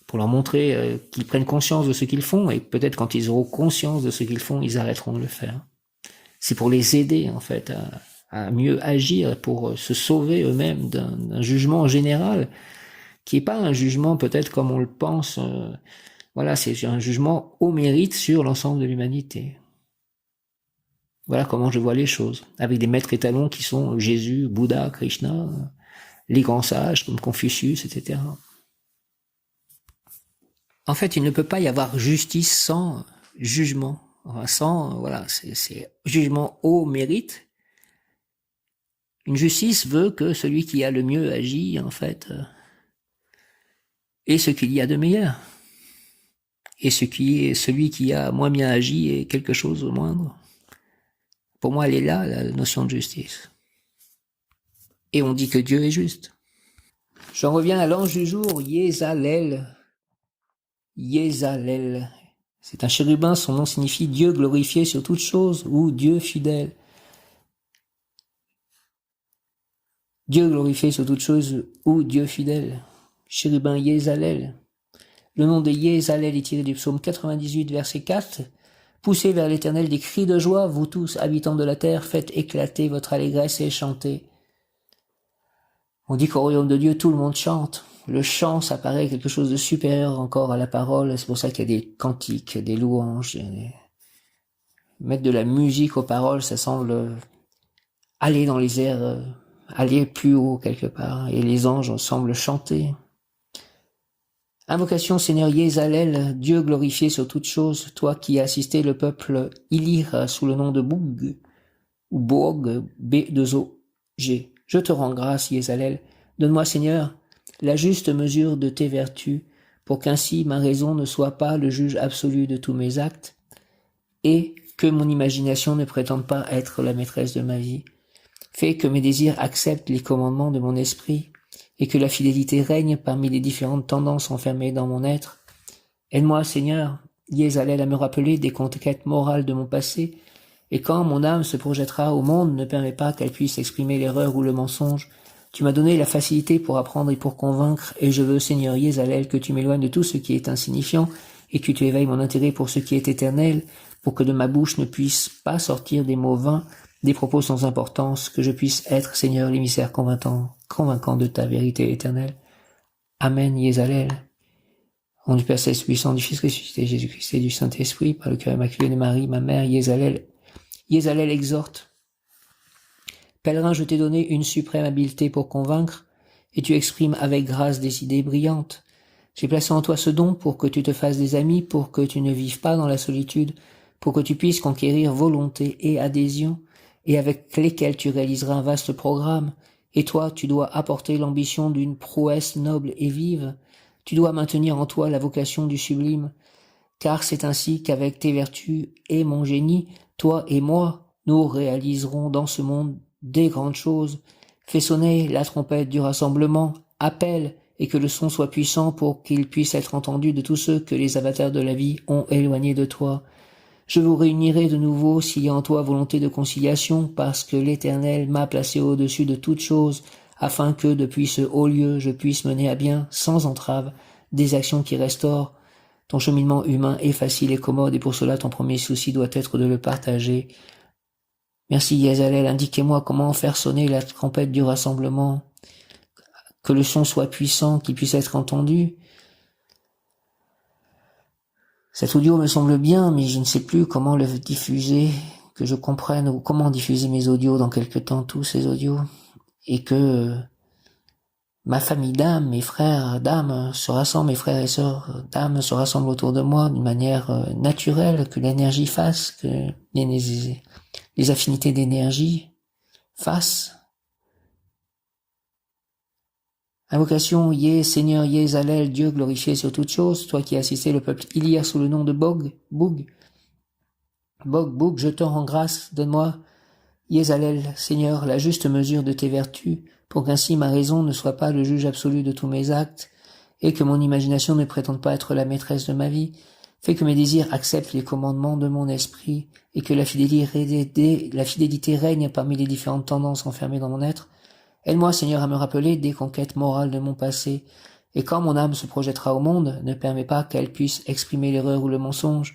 Pour leur montrer qu'ils prennent conscience de ce qu'ils font, et peut-être quand ils auront conscience de ce qu'ils font, ils arrêteront de le faire. C'est pour les aider, en fait, à mieux agir, pour se sauver eux-mêmes d'un jugement général, qui n'est pas un jugement peut-être comme on le pense, voilà, c'est un jugement au mérite sur l'ensemble de l'humanité. Voilà comment je vois les choses, avec des maîtres étalons qui sont Jésus, Bouddha, Krishna, les grands sages comme Confucius, etc. En fait, il ne peut pas y avoir justice sans jugement. Sans, voilà, c'est jugement au mérite. Une justice veut que celui qui a le mieux agit, en fait, est ce qu'il y a de meilleur. Et celui qui a moins bien agi est quelque chose de moindre. Pour moi, elle est là, la notion de justice. Et on dit que Dieu est juste. J'en reviens à l'ange du jour, Yézalel. Yézalel. C'est un chérubin, son nom signifie Dieu glorifié sur toute chose ou Dieu fidèle. Dieu glorifié sur toute chose, ou Dieu fidèle. Chérubin Yézalel. Le nom de Yézalel est tiré du psaume 98, verset 4. Poussez vers l'Éternel des cris de joie, vous tous, habitants de la terre, faites éclater votre allégresse et chantez. On dit qu'au royaume de Dieu, tout le monde chante. Le chant, ça paraît quelque chose de supérieur encore à la parole. C'est pour ça qu'il y a des cantiques, des louanges. Mettre de la musique aux paroles, ça semble aller dans les airs, aller plus haut quelque part. Et les anges semblent chanter. Invocation Seigneur Yézalel, Dieu glorifié sur toutes choses, toi qui as assisté le peuple Ilir sous le nom de Boug, ou Bog, B2OG. Je te rends grâce, Yézalel. Donne-moi, Seigneur, la juste mesure de tes vertus, pour qu'ainsi ma raison ne soit pas le juge absolu de tous mes actes, et que mon imagination ne prétende pas être la maîtresse de ma vie. Fais que mes désirs acceptent les commandements de mon esprit, et que la fidélité règne parmi les différentes tendances enfermées dans mon être. Aide-moi, Seigneur, Yézalel, à me rappeler des conquêtes morales de mon passé, et quand mon âme se projettera au monde, ne permet pas qu'elle puisse exprimer l'erreur ou le mensonge. Tu m'as donné la facilité pour apprendre et pour convaincre, et je veux, Seigneur Yézalel, que tu m'éloignes de tout ce qui est insignifiant, et que tu éveilles mon intérêt pour ce qui est éternel, pour que de ma bouche ne puisse pas sortir des mots vains, des propos sans importance, que je puisse être, Seigneur, l'émissaire convaincant de ta vérité éternelle. Amen, Yézalel. Au nom du Père céleste, puissant, du Fils ressuscité, Jésus-Christ et du Saint-Esprit, par le cœur immaculé de Marie, ma mère, Yézalel. Yézalel exhorte. Pèlerin, je t'ai donné une suprême habileté pour convaincre, et tu exprimes avec grâce des idées brillantes. J'ai placé en toi ce don pour que tu te fasses des amis, pour que tu ne vives pas dans la solitude, pour que tu puisses conquérir volonté et adhésion, et avec lesquels tu réaliseras un vaste programme. Et toi, tu dois apporter l'ambition d'une prouesse noble et vive. Tu dois maintenir en toi la vocation du sublime, car c'est ainsi qu'avec tes vertus et mon génie, toi et moi, nous réaliserons dans ce monde des grandes choses. Fais sonner la trompette du rassemblement, appelle, et que le son soit puissant pour qu'il puisse être entendu de tous ceux que les avatars de la vie ont éloignés de toi. Je vous réunirai de nouveau s'il y a en toi volonté de conciliation, parce que l'Éternel m'a placé au-dessus de toutes choses, afin que depuis ce haut lieu je puisse mener à bien, sans entrave, des actions qui restaurent. Ton cheminement humain est facile et commode, et pour cela ton premier souci doit être de le partager. Merci Yézalel, indiquez-moi comment faire sonner la trompette du rassemblement, que le son soit puissant, qu'il puisse être entendu. Cet audio me semble bien, mais je ne sais plus comment le diffuser, que je comprenne ou comment diffuser mes audios dans quelque temps, tous ces audios, et que ma famille d'âmes, mes frères d'âmes se rassemblent, mes frères et sœurs d'âmes se rassemblent autour de moi d'une manière naturelle, que l'énergie fasse, que les affinités d'énergie fassent. Invocation, Seigneur Yézalel, Dieu glorifié sur toutes choses, toi qui as assisté le peuple Ilir sous le nom de Boug, je te rends grâce, donne-moi, Yézalel, Seigneur, la juste mesure de tes vertus, pour qu'ainsi ma raison ne soit pas le juge absolu de tous mes actes, et que mon imagination ne prétende pas être la maîtresse de ma vie. Fais que mes désirs acceptent les commandements de mon esprit, et que la fidélité règne parmi les différentes tendances enfermées dans mon être. Aide-moi, Seigneur, à me rappeler des conquêtes morales de mon passé, et quand mon âme se projettera au monde, ne permets pas qu'elle puisse exprimer l'erreur ou le mensonge.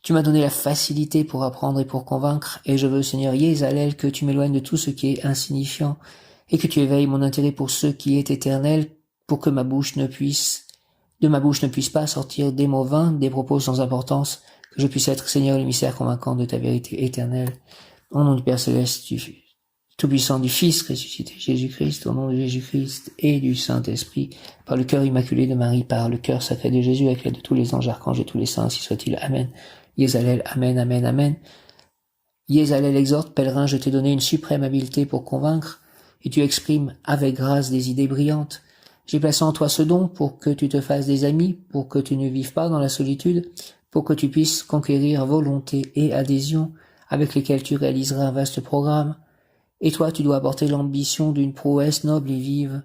Tu m'as donné la facilité pour apprendre et pour convaincre, et je veux, Seigneur Yézalel, que tu m'éloignes de tout ce qui est insignifiant, et que tu éveilles mon intérêt pour ce qui est éternel, pour que de ma bouche ne puisse pas sortir des mots vains, des propos sans importance, que je puisse être, Seigneur, l'émissaire convaincant de ta vérité éternelle. Au nom du Père céleste, tout-puissant, du Fils ressuscité, Jésus-Christ, au nom de Jésus-Christ et du Saint-Esprit, par le cœur immaculé de Marie, par le cœur sacré de Jésus, avec l'aide de tous les anges, archanges et tous les saints, ainsi soit-il. Amen. Yézalel, Amen, Amen, Amen. Yézalel exhorte, pèlerin, je t'ai donné une suprême habileté pour convaincre, et tu exprimes avec grâce des idées brillantes. J'ai placé en toi ce don pour que tu te fasses des amis, pour que tu ne vives pas dans la solitude, pour que tu puisses conquérir volonté et adhésion, avec lesquels tu réaliseras un vaste programme. Et toi, tu dois apporter l'ambition d'une prouesse noble et vive.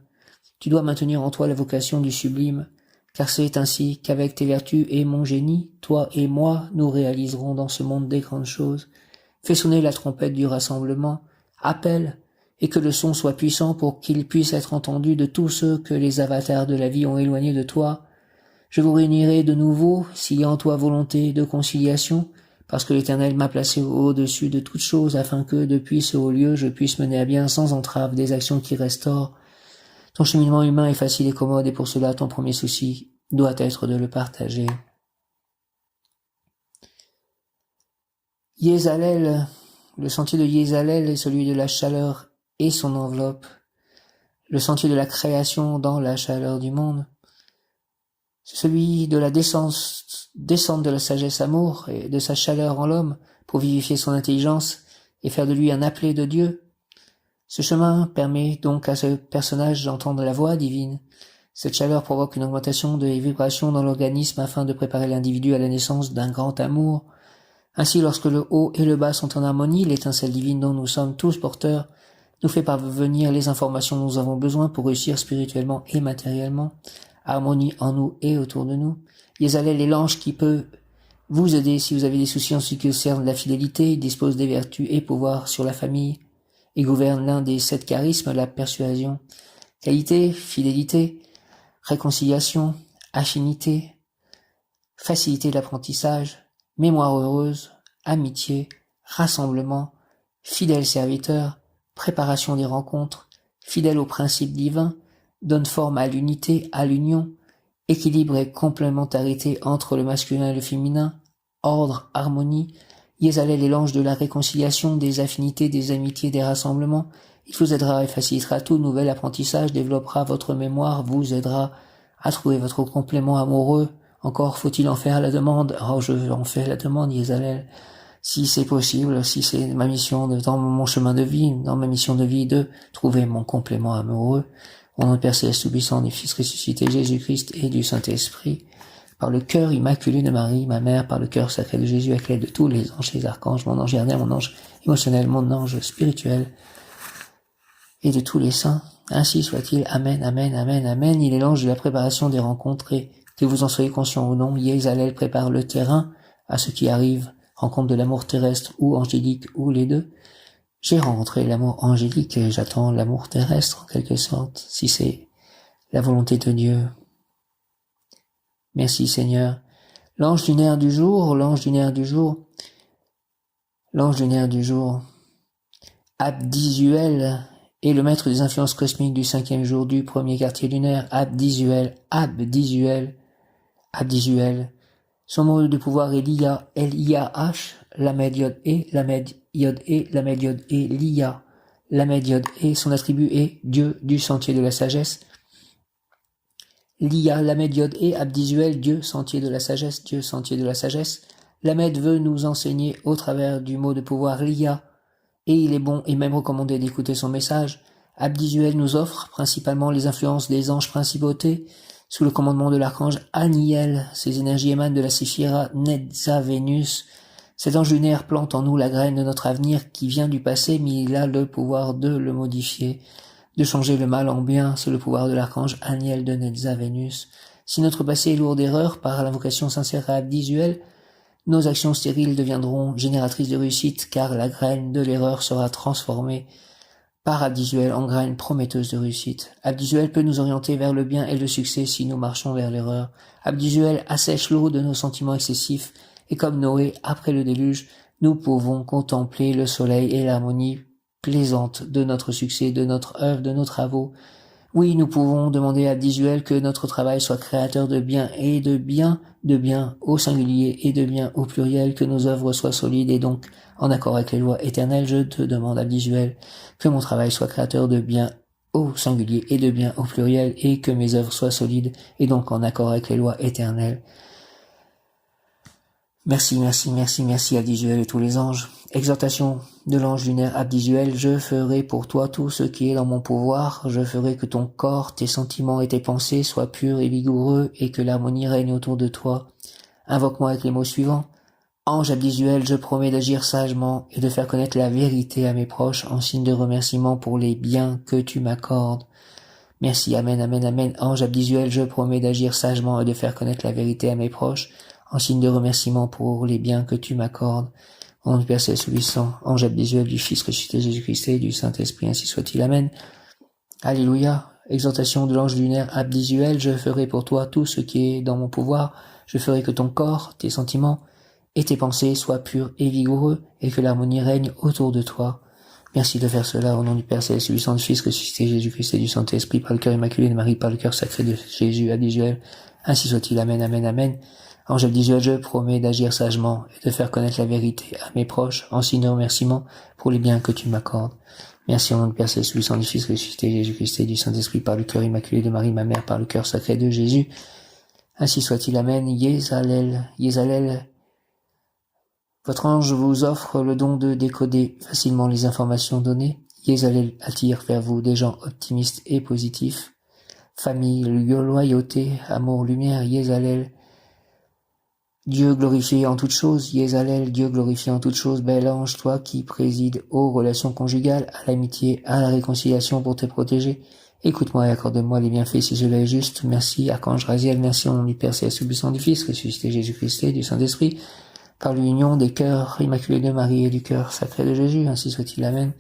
Tu dois maintenir en toi la vocation du sublime, car c'est ainsi qu'avec tes vertus et mon génie, toi et moi, nous réaliserons dans ce monde des grandes choses. Fais sonner la trompette du rassemblement, appelle, et que le son soit puissant pour qu'il puisse être entendu de tous ceux que les avatars de la vie ont éloignés de toi. Je vous réunirai de nouveau, s'il y a en toi volonté de conciliation, parce que l'Éternel m'a placé au-dessus de toutes choses, afin que, depuis ce haut lieu, je puisse mener à bien sans entrave des actions qui restaurent. Ton cheminement humain est facile et commode, et pour cela, ton premier souci doit être de le partager. Yézalel, le sentier de Yézalel est celui de la chaleur et son enveloppe, le sentier de la création dans la chaleur du monde. C'est celui de la descente de la sagesse amour et de sa chaleur en l'homme pour vivifier son intelligence et faire de lui un appelé de Dieu. Ce chemin permet donc à ce personnage d'entendre la voix divine. Cette chaleur provoque une augmentation des vibrations dans l'organisme afin de préparer l'individu à la naissance d'un grand amour. Ainsi, lorsque le haut et le bas sont en harmonie, l'étincelle divine dont nous sommes tous porteurs nous fait parvenir les informations dont nous avons besoin pour réussir spirituellement et matériellement. Harmonie en nous et autour de nous. Yézalel est l'ange qui peut vous aider si vous avez des soucis en ce qui concerne la fidélité. Il dispose des vertus et pouvoirs sur la famille et gouverne l'un des 7 charismes, la persuasion. Qualité, fidélité, réconciliation, affinité, facilité de l'apprentissage, mémoire heureuse, amitié, rassemblement, fidèle serviteur, préparation des rencontres, fidèle aux principes divins, donne forme à l'unité, à l'union, équilibre et complémentarité entre le masculin et le féminin, ordre, harmonie. Yézalel est l'ange de la réconciliation, des affinités, des amitiés, des rassemblements. Il vous aidera et facilitera tout nouvel apprentissage, développera votre mémoire, vous aidera à trouver votre complément amoureux. Encore faut-il en faire la demande. Oh, je en fais la demande, Yézalel. Si c'est possible, si c'est ma mission dans mon chemin de vie, dans ma mission de vie de trouver mon complément amoureux. Au nom du Père Céleste Tout-Puissant, du Fils ressuscité Jésus-Christ et du Saint-Esprit, par le cœur immaculé de Marie, ma mère, par le cœur sacré de Jésus, avec l'aide de tous les anges, les archanges, mon ange gardien, mon ange émotionnel, mon ange spirituel, et de tous les saints. Ainsi soit-il. Amen, amen, amen, amen. Il est l'ange de la préparation des rencontres, et que vous en soyez conscients ou non, Yézalel prépare le terrain à ce qui arrive, rencontre de l'amour terrestre ou angélique, ou les deux. J'ai rencontré l'amour angélique et j'attends l'amour terrestre, en quelque sorte, si c'est la volonté de Dieu. Merci Seigneur. L'ange lunaire du jour, Abdisuel est le maître des influences cosmiques du 5e jour du premier quartier lunaire. Abdisuel. Son mot de pouvoir est Lia, L-I-A-H, Lamed Yod-E, Lamed Yod-E, Lamed Yod-E, Lia, Lamed Yod-E. Son attribut est Dieu du sentier de la sagesse. Lia, Lamed Yod-E, Abdisuel, Dieu, sentier de la sagesse, Dieu, sentier de la sagesse. Lamed veut nous enseigner au travers du mot de pouvoir Lia, et il est bon et même recommandé d'écouter son message. Abdisuel nous offre principalement les influences des anges principautés, sous le commandement de l'archange Aniel. Ces énergies émanent de la Séphira Netza Vénus. Cet ange lunaire plante en nous la graine de notre avenir qui vient du passé, mais il a le pouvoir de le modifier, de changer le mal en bien. C'est le pouvoir de l'archange Aniel de Netza Vénus. Si notre passé est lourd d'erreurs, par l'invocation sincère à Abdisuel, nos actions stériles deviendront génératrices de réussite, car la graine de l'erreur sera transformée par Abdisuel en graine prometteuse de réussite. Abdisuel peut nous orienter vers le bien et le succès si nous marchons vers l'erreur. Abdisuel assèche l'eau de nos sentiments excessifs, et comme Noé, après le déluge, nous pouvons contempler le soleil et l'harmonie plaisante de notre succès, de notre œuvre, de nos travaux. Oui, nous pouvons demander à Abdisuel que notre travail soit créateur de bien et de bien au singulier et de bien au pluriel, que nos œuvres soient solides et donc en accord avec les lois éternelles. Je te demande, Abdisuel, que mon travail soit créateur de bien au singulier et de bien au pluriel, et que mes œuvres soient solides et donc en accord avec les lois éternelles. Merci Abdisuel et tous les anges. Exhortation de l'ange lunaire Abdisuel: je ferai pour toi tout ce qui est dans mon pouvoir, je ferai que ton corps, tes sentiments et tes pensées soient purs et vigoureux, et que l'harmonie règne autour de toi. Invoque-moi avec les mots suivants. Ange Abdisuel, je promets d'agir sagement et de faire connaître la vérité à mes proches en signe de remerciement pour les biens que tu m'accordes. Merci, amen, amen, amen. Ange Abdisuel, je promets d'agir sagement et de faire connaître la vérité à mes proches en signe de remerciement pour les biens que tu m'accordes. Au nom du Père Céleste Puissant, ange visuel du Fils ressuscité Jésus-Christ et du Saint-Esprit, ainsi soit-il. Amen. Alléluia. Exhortation de l'ange lunaire Abdisuel, je ferai pour toi tout ce qui est dans mon pouvoir. Je ferai que ton corps, tes sentiments et tes pensées soient purs et vigoureux et que l'harmonie règne autour de toi. Merci de faire cela au nom du Père Céleste Puissant, du Fils ressuscité Jésus-Christ et du Saint-Esprit, par le cœur immaculé de Marie, par le cœur sacré de Jésus Abdisuel. Ainsi soit-il. Amen, amen, amen. Ange Abdisuel, je promets d'agir sagement et de faire connaître la vérité à mes proches en signe de remerciement pour les biens que tu m'accordes. Merci au nom du Père Céleste Puissant, du Fils ressuscité Jésus-Christ et du Saint-Esprit, par le cœur immaculé de Marie, ma mère, par le cœur sacré de Jésus. Ainsi soit-il. Amen. Yézalel, Yézalel. Votre ange vous offre le don de décoder facilement les informations données. Yézalel attire vers vous des gens optimistes et positifs. Famille, loyauté, amour, lumière, Yézalel. Dieu glorifié en toutes choses, Yézalel, Dieu glorifié en toutes choses, bel ange, toi qui présides aux relations conjugales, à l'amitié, à la réconciliation pour te protéger. Écoute-moi et accorde-moi les bienfaits si cela est juste. Merci, archange Raziel, merci au nom du Père Céleste Puissant, du Fils ressuscité Jésus-Christ et du Saint-Esprit, par l'union des cœurs immaculés de Marie et du cœur sacré de Jésus, ainsi soit-il. Amen.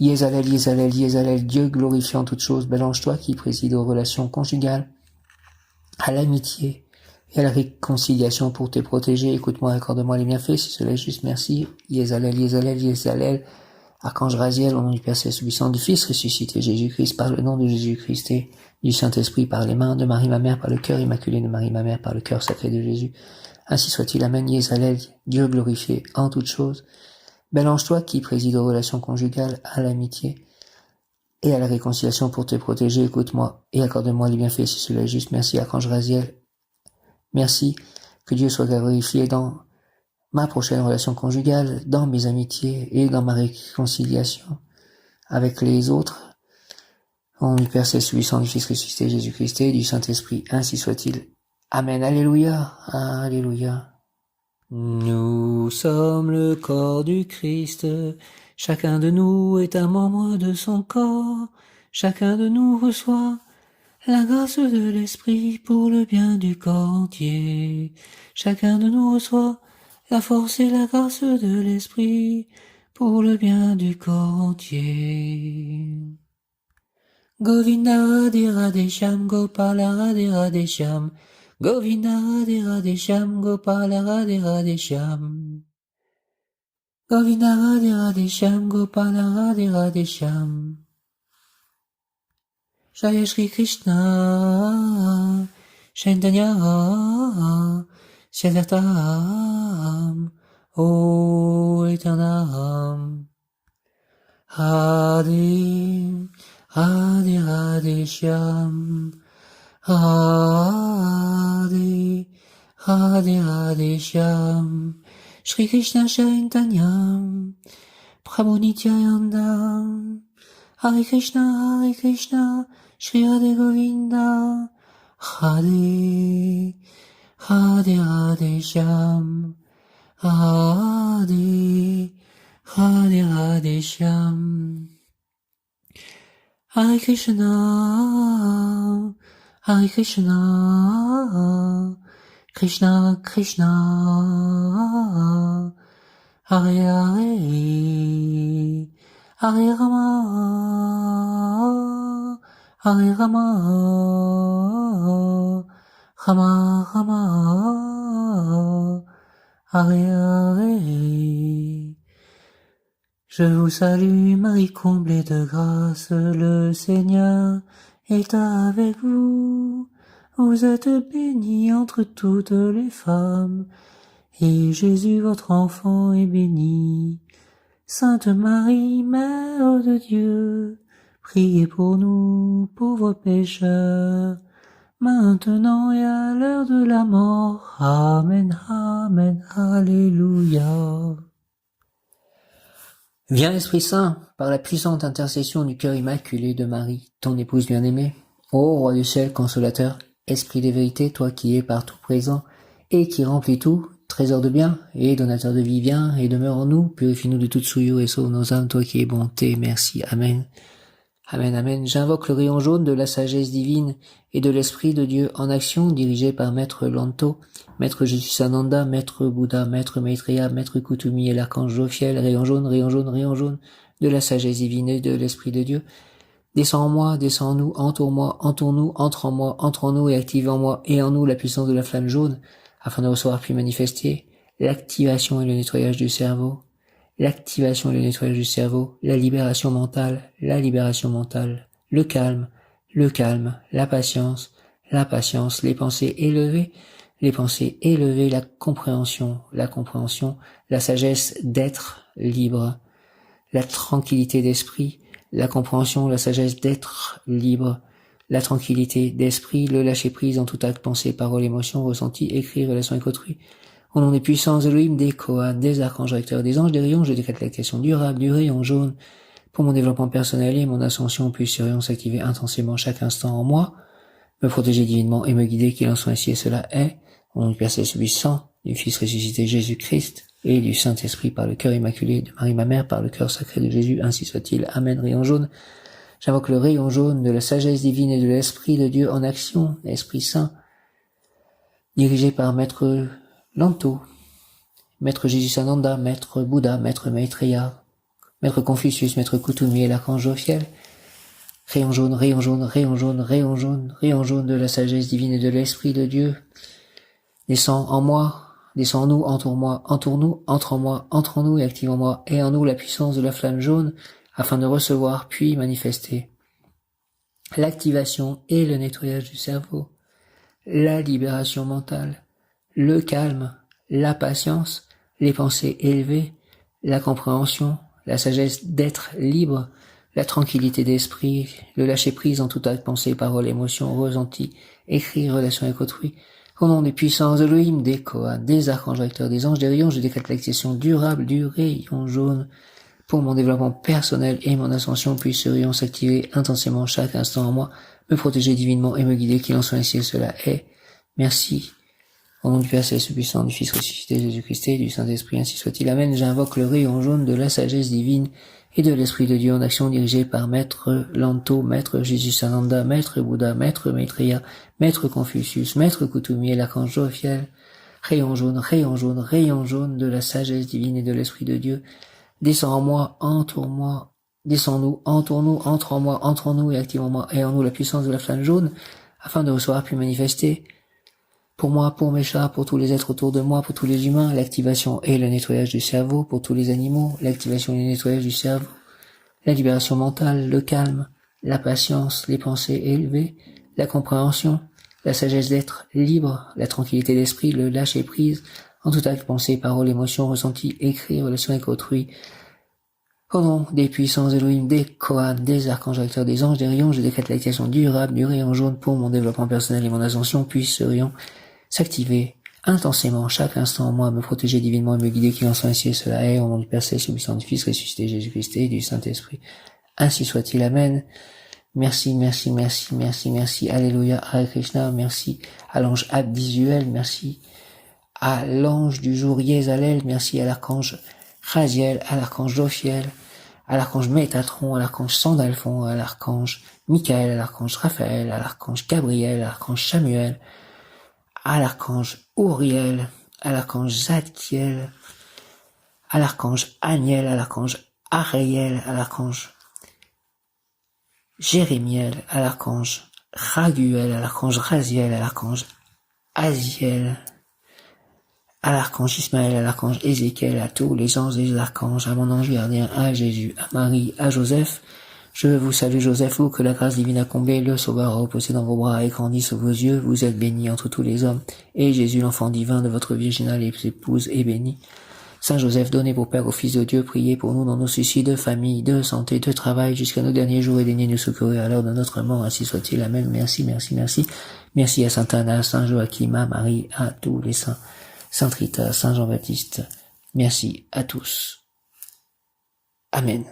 Yézalel, Yézalel, Yézalel, Dieu glorifié en toutes choses, bel ange, toi qui présides aux relations conjugales, à l'amitié et à la réconciliation pour te protéger. Écoute-moi, accorde-moi les bienfaits, si cela est juste. Merci. Yézalel, Yézalel, Yézalel, archange Raziel, au nom du Père Céleste Puissant, du Fils ressuscité Jésus-Christ, par le nom de Jésus-Christ et du Saint-Esprit, par les mains de Marie ma mère, par le cœur immaculé de Marie ma mère, par le cœur sacré de Jésus. Ainsi soit-il. Amen. Yézalel, Dieu glorifié en toutes choses. Bel ange, toi qui présides aux relations conjugales, à l'amitié et à la réconciliation pour te protéger, écoute-moi et accorde-moi les bienfaits si cela est juste. Merci, archange Raziel. Merci, que Dieu soit glorifié dans ma prochaine relation conjugale, dans mes amitiés et dans ma réconciliation avec les autres. Au nom du Père Céleste Puissant, du Fils ressuscité Jésus-Christ et du Saint-Esprit, ainsi soit-il. Amen. Alléluia. Alléluia. Nous sommes le corps du Christ. Chacun de nous est un membre de son corps. Chacun de nous reçoit la grâce de l'Esprit pour le bien du corps entier. Chacun de nous reçoit la force et la grâce de l'Esprit pour le bien du corps entier. Govinda Radhe Radhesham Gopala Radhe Radhesham Govinda Radhe Radhesham Gopala Radhe Radhesham Govinda Radhe Radhesham Gopala Radhe Radhesham. Jaya Shri Krishna Chaitanya Siddhartham O Eternam Radhe Radhe Radhe Shyam Radhe Radhe Radhe Shyam Shri Krishna Chaitanya Prabhu Nityananda Hare Krishna Shri Radhe Govinda Radhe Radhe Radhe Shyam Radhe Radhe Radhe Shyam Hare Krishna Krishna Krishna Hare Hare Hare Rama Hare Rama Rama Rama Hare Hare. Je vous salue Marie comblée de grâce, le Seigneur est avec vous. Vous êtes bénie entre toutes les femmes, et Jésus votre enfant est béni. Sainte Marie, Mère de Dieu, priez pour nous, pauvres pécheurs, maintenant et à l'heure de la mort. Amen, Amen, Alléluia. Viens Esprit Saint, par la puissante intercession du cœur immaculé de Marie, ton épouse bien-aimée. Ô Roi du ciel, consolateur, Esprit des vérités, toi qui es partout présent et qui remplis tout, trésor de bien et donateur de vie, viens et demeure en nous, purifie-nous de toute souillure et sauve nos âmes, toi qui es bonté, merci, Amen. Amen, amen. J'invoque le rayon jaune de la sagesse divine et de l'Esprit de Dieu en action, dirigé par Maître Lanto, Maître Jésus-Sananda, Maître Bouddha, Maître Maitreya, Maître Kutumi et l'Archange Jophiel, rayon jaune, rayon jaune, rayon jaune de la sagesse divine et de l'Esprit de Dieu. Descends en moi, descends en nous, entoure-moi, entoure-nous, entre en moi, entre en nous et active en moi et en nous la puissance de la flamme jaune, afin de recevoir puis manifester l'activation et le nettoyage du cerveau, l'activation et le nettoyage du cerveau, la libération mentale, le calme, la patience, les pensées élevées, la compréhension, la sagesse d'être libre, la tranquillité d'esprit, la compréhension, la sagesse d'être libre, la tranquillité d'esprit, le lâcher-prise en tout acte, pensée, parole, émotion, ressenti, écrit, relation avec autrui. Au nom des puissances Elohim, des Kohan, des archanges recteurs, des anges, des rayons, je décrète l'activation durable du rayon jaune pour mon développement personnel et mon ascension, puisse ce rayon s'activer intensément chaque instant en moi, me protéger divinement et me guider, qu'il en soit ainsi et cela est, au nom du Père Céleste puissant, du Fils ressuscité Jésus-Christ et du Saint-Esprit par le cœur immaculé de Marie ma mère, par le cœur sacré de Jésus, ainsi soit-il. Amen. Rayon jaune. J'invoque le rayon jaune de la sagesse divine et de l'Esprit de Dieu en action, Esprit Saint, dirigé par Maître Lanto, Maître Jésus-Sananda, Maître Bouddha, Maître Maitreya, Maître Confucius, Maître Kutumi et l'Archange Jophiel. Rayon jaune, rayon jaune, rayon jaune, rayon jaune, rayon jaune de la sagesse divine et de l'Esprit de Dieu. Descends en moi, descends en nous, entoure-moi, entoure-nous, entre en moi, entre en nous et active en moi et en nous la puissance de la flamme jaune, afin de recevoir puis manifester l'activation et le nettoyage du cerveau, la libération mentale, le calme, la patience, les pensées élevées, la compréhension, la sagesse d'être libre, la tranquillité d'esprit, le lâcher-prise en tout acte, pensée, parole, émotion, ressenti, écrit, relation avec autrui. Au nom des puissances Elohim, des Kohan, des archanges recteurs, des anges, des rayons, je décrète l'activation durable du rayon jaune pour mon développement personnel et mon ascension, puisse ce rayon s'activer intensément chaque instant en moi, me protéger divinement et me guider, qu'il en soit ainsi et cela est. Merci. Au nom du Père Céleste puissant, du Fils ressuscité Jésus-Christ et du Saint-Esprit, ainsi soit-il. Amen. J'invoque le rayon jaune de la sagesse divine et de l'Esprit de Dieu en action, dirigé par Maître Lanto, Maître Jésus-Sananda, Maître Bouddha, Maître Maitreya, Maître Confucius, Maître Kutumi et l'Archange Jophiel. Rayon jaune, rayon jaune, rayon jaune de la sagesse divine et de l'Esprit de Dieu. Descends en moi, entoure-moi, descends-nous, entoure-nous, entre en moi, entre en nous et active en moi et en nous la puissance de la flamme jaune, afin de recevoir puis manifester pour moi, pour mes chats, pour tous les êtres autour de moi, pour tous les humains, l'activation et le nettoyage du cerveau, pour tous les animaux, l'activation et le nettoyage du cerveau, la libération mentale, le calme, la patience, les pensées élevées, la compréhension, la sagesse d'être libre, la tranquillité d'esprit, le lâcher prise, en tout acte, pensée, parole, émotion, ressenti, écrit, relation avec autrui. Au nom des puissances Elohim, des Kohan, des archanges recteurs, des anges, des rayons, je décrète l'activation durable du rayon jaune pour mon développement personnel et mon ascension, puisse ce rayon s'activer intensément chaque instant en moi, me protéger divinement et me guider, qu'il en soit ainsi et cela est, au nom du Père Céleste, puissant du Fils ressuscité Jésus-Christ et du Saint-Esprit. Ainsi soit-il. Amen. Merci, merci, merci, merci, merci. Alléluia, Hare Krishna. Merci à l'ange Abdisuel. Merci à l'ange du jour Yezalel. Merci à l'archange Raziel, à l'archange Jophiel, à l'archange Métatron, à l'archange Sandalphon, à l'archange Michael, à l'archange Raphaël, à l'archange Gabriel, à l'archange Samuel, à l'archange Uriel, à l'archange Zadkiel, à l'archange Aniel, à l'archange Ariel, à l'archange Jérémiel, à l'archange Raguel, à l'archange Raziel, à l'archange Aziel, à l'archange Ismaël, à l'archange Ézéchiel, à tous les anges et les archanges, à mon ange gardien, à Jésus, à Marie, à Joseph. Je vous salue Joseph, vous que la grâce divine a comblé, le Sauveur a reposé dans vos bras et grandi sous vos yeux, vous êtes béni entre tous les hommes, et Jésus, l'enfant divin de votre virginale épouse, est béni. Saint Joseph, donnez vos pères au Fils de Dieu, priez pour nous dans nos soucis de famille, de santé, de travail, jusqu'à nos derniers jours, et daignez nous secourir à l'heure de notre mort, ainsi soit-il. Amen. Merci, merci, merci. Merci à Saint Anna, Saint Joachim, à Marie, à tous les saints, Saint Rita, Saint Jean-Baptiste. Merci à tous. Amen.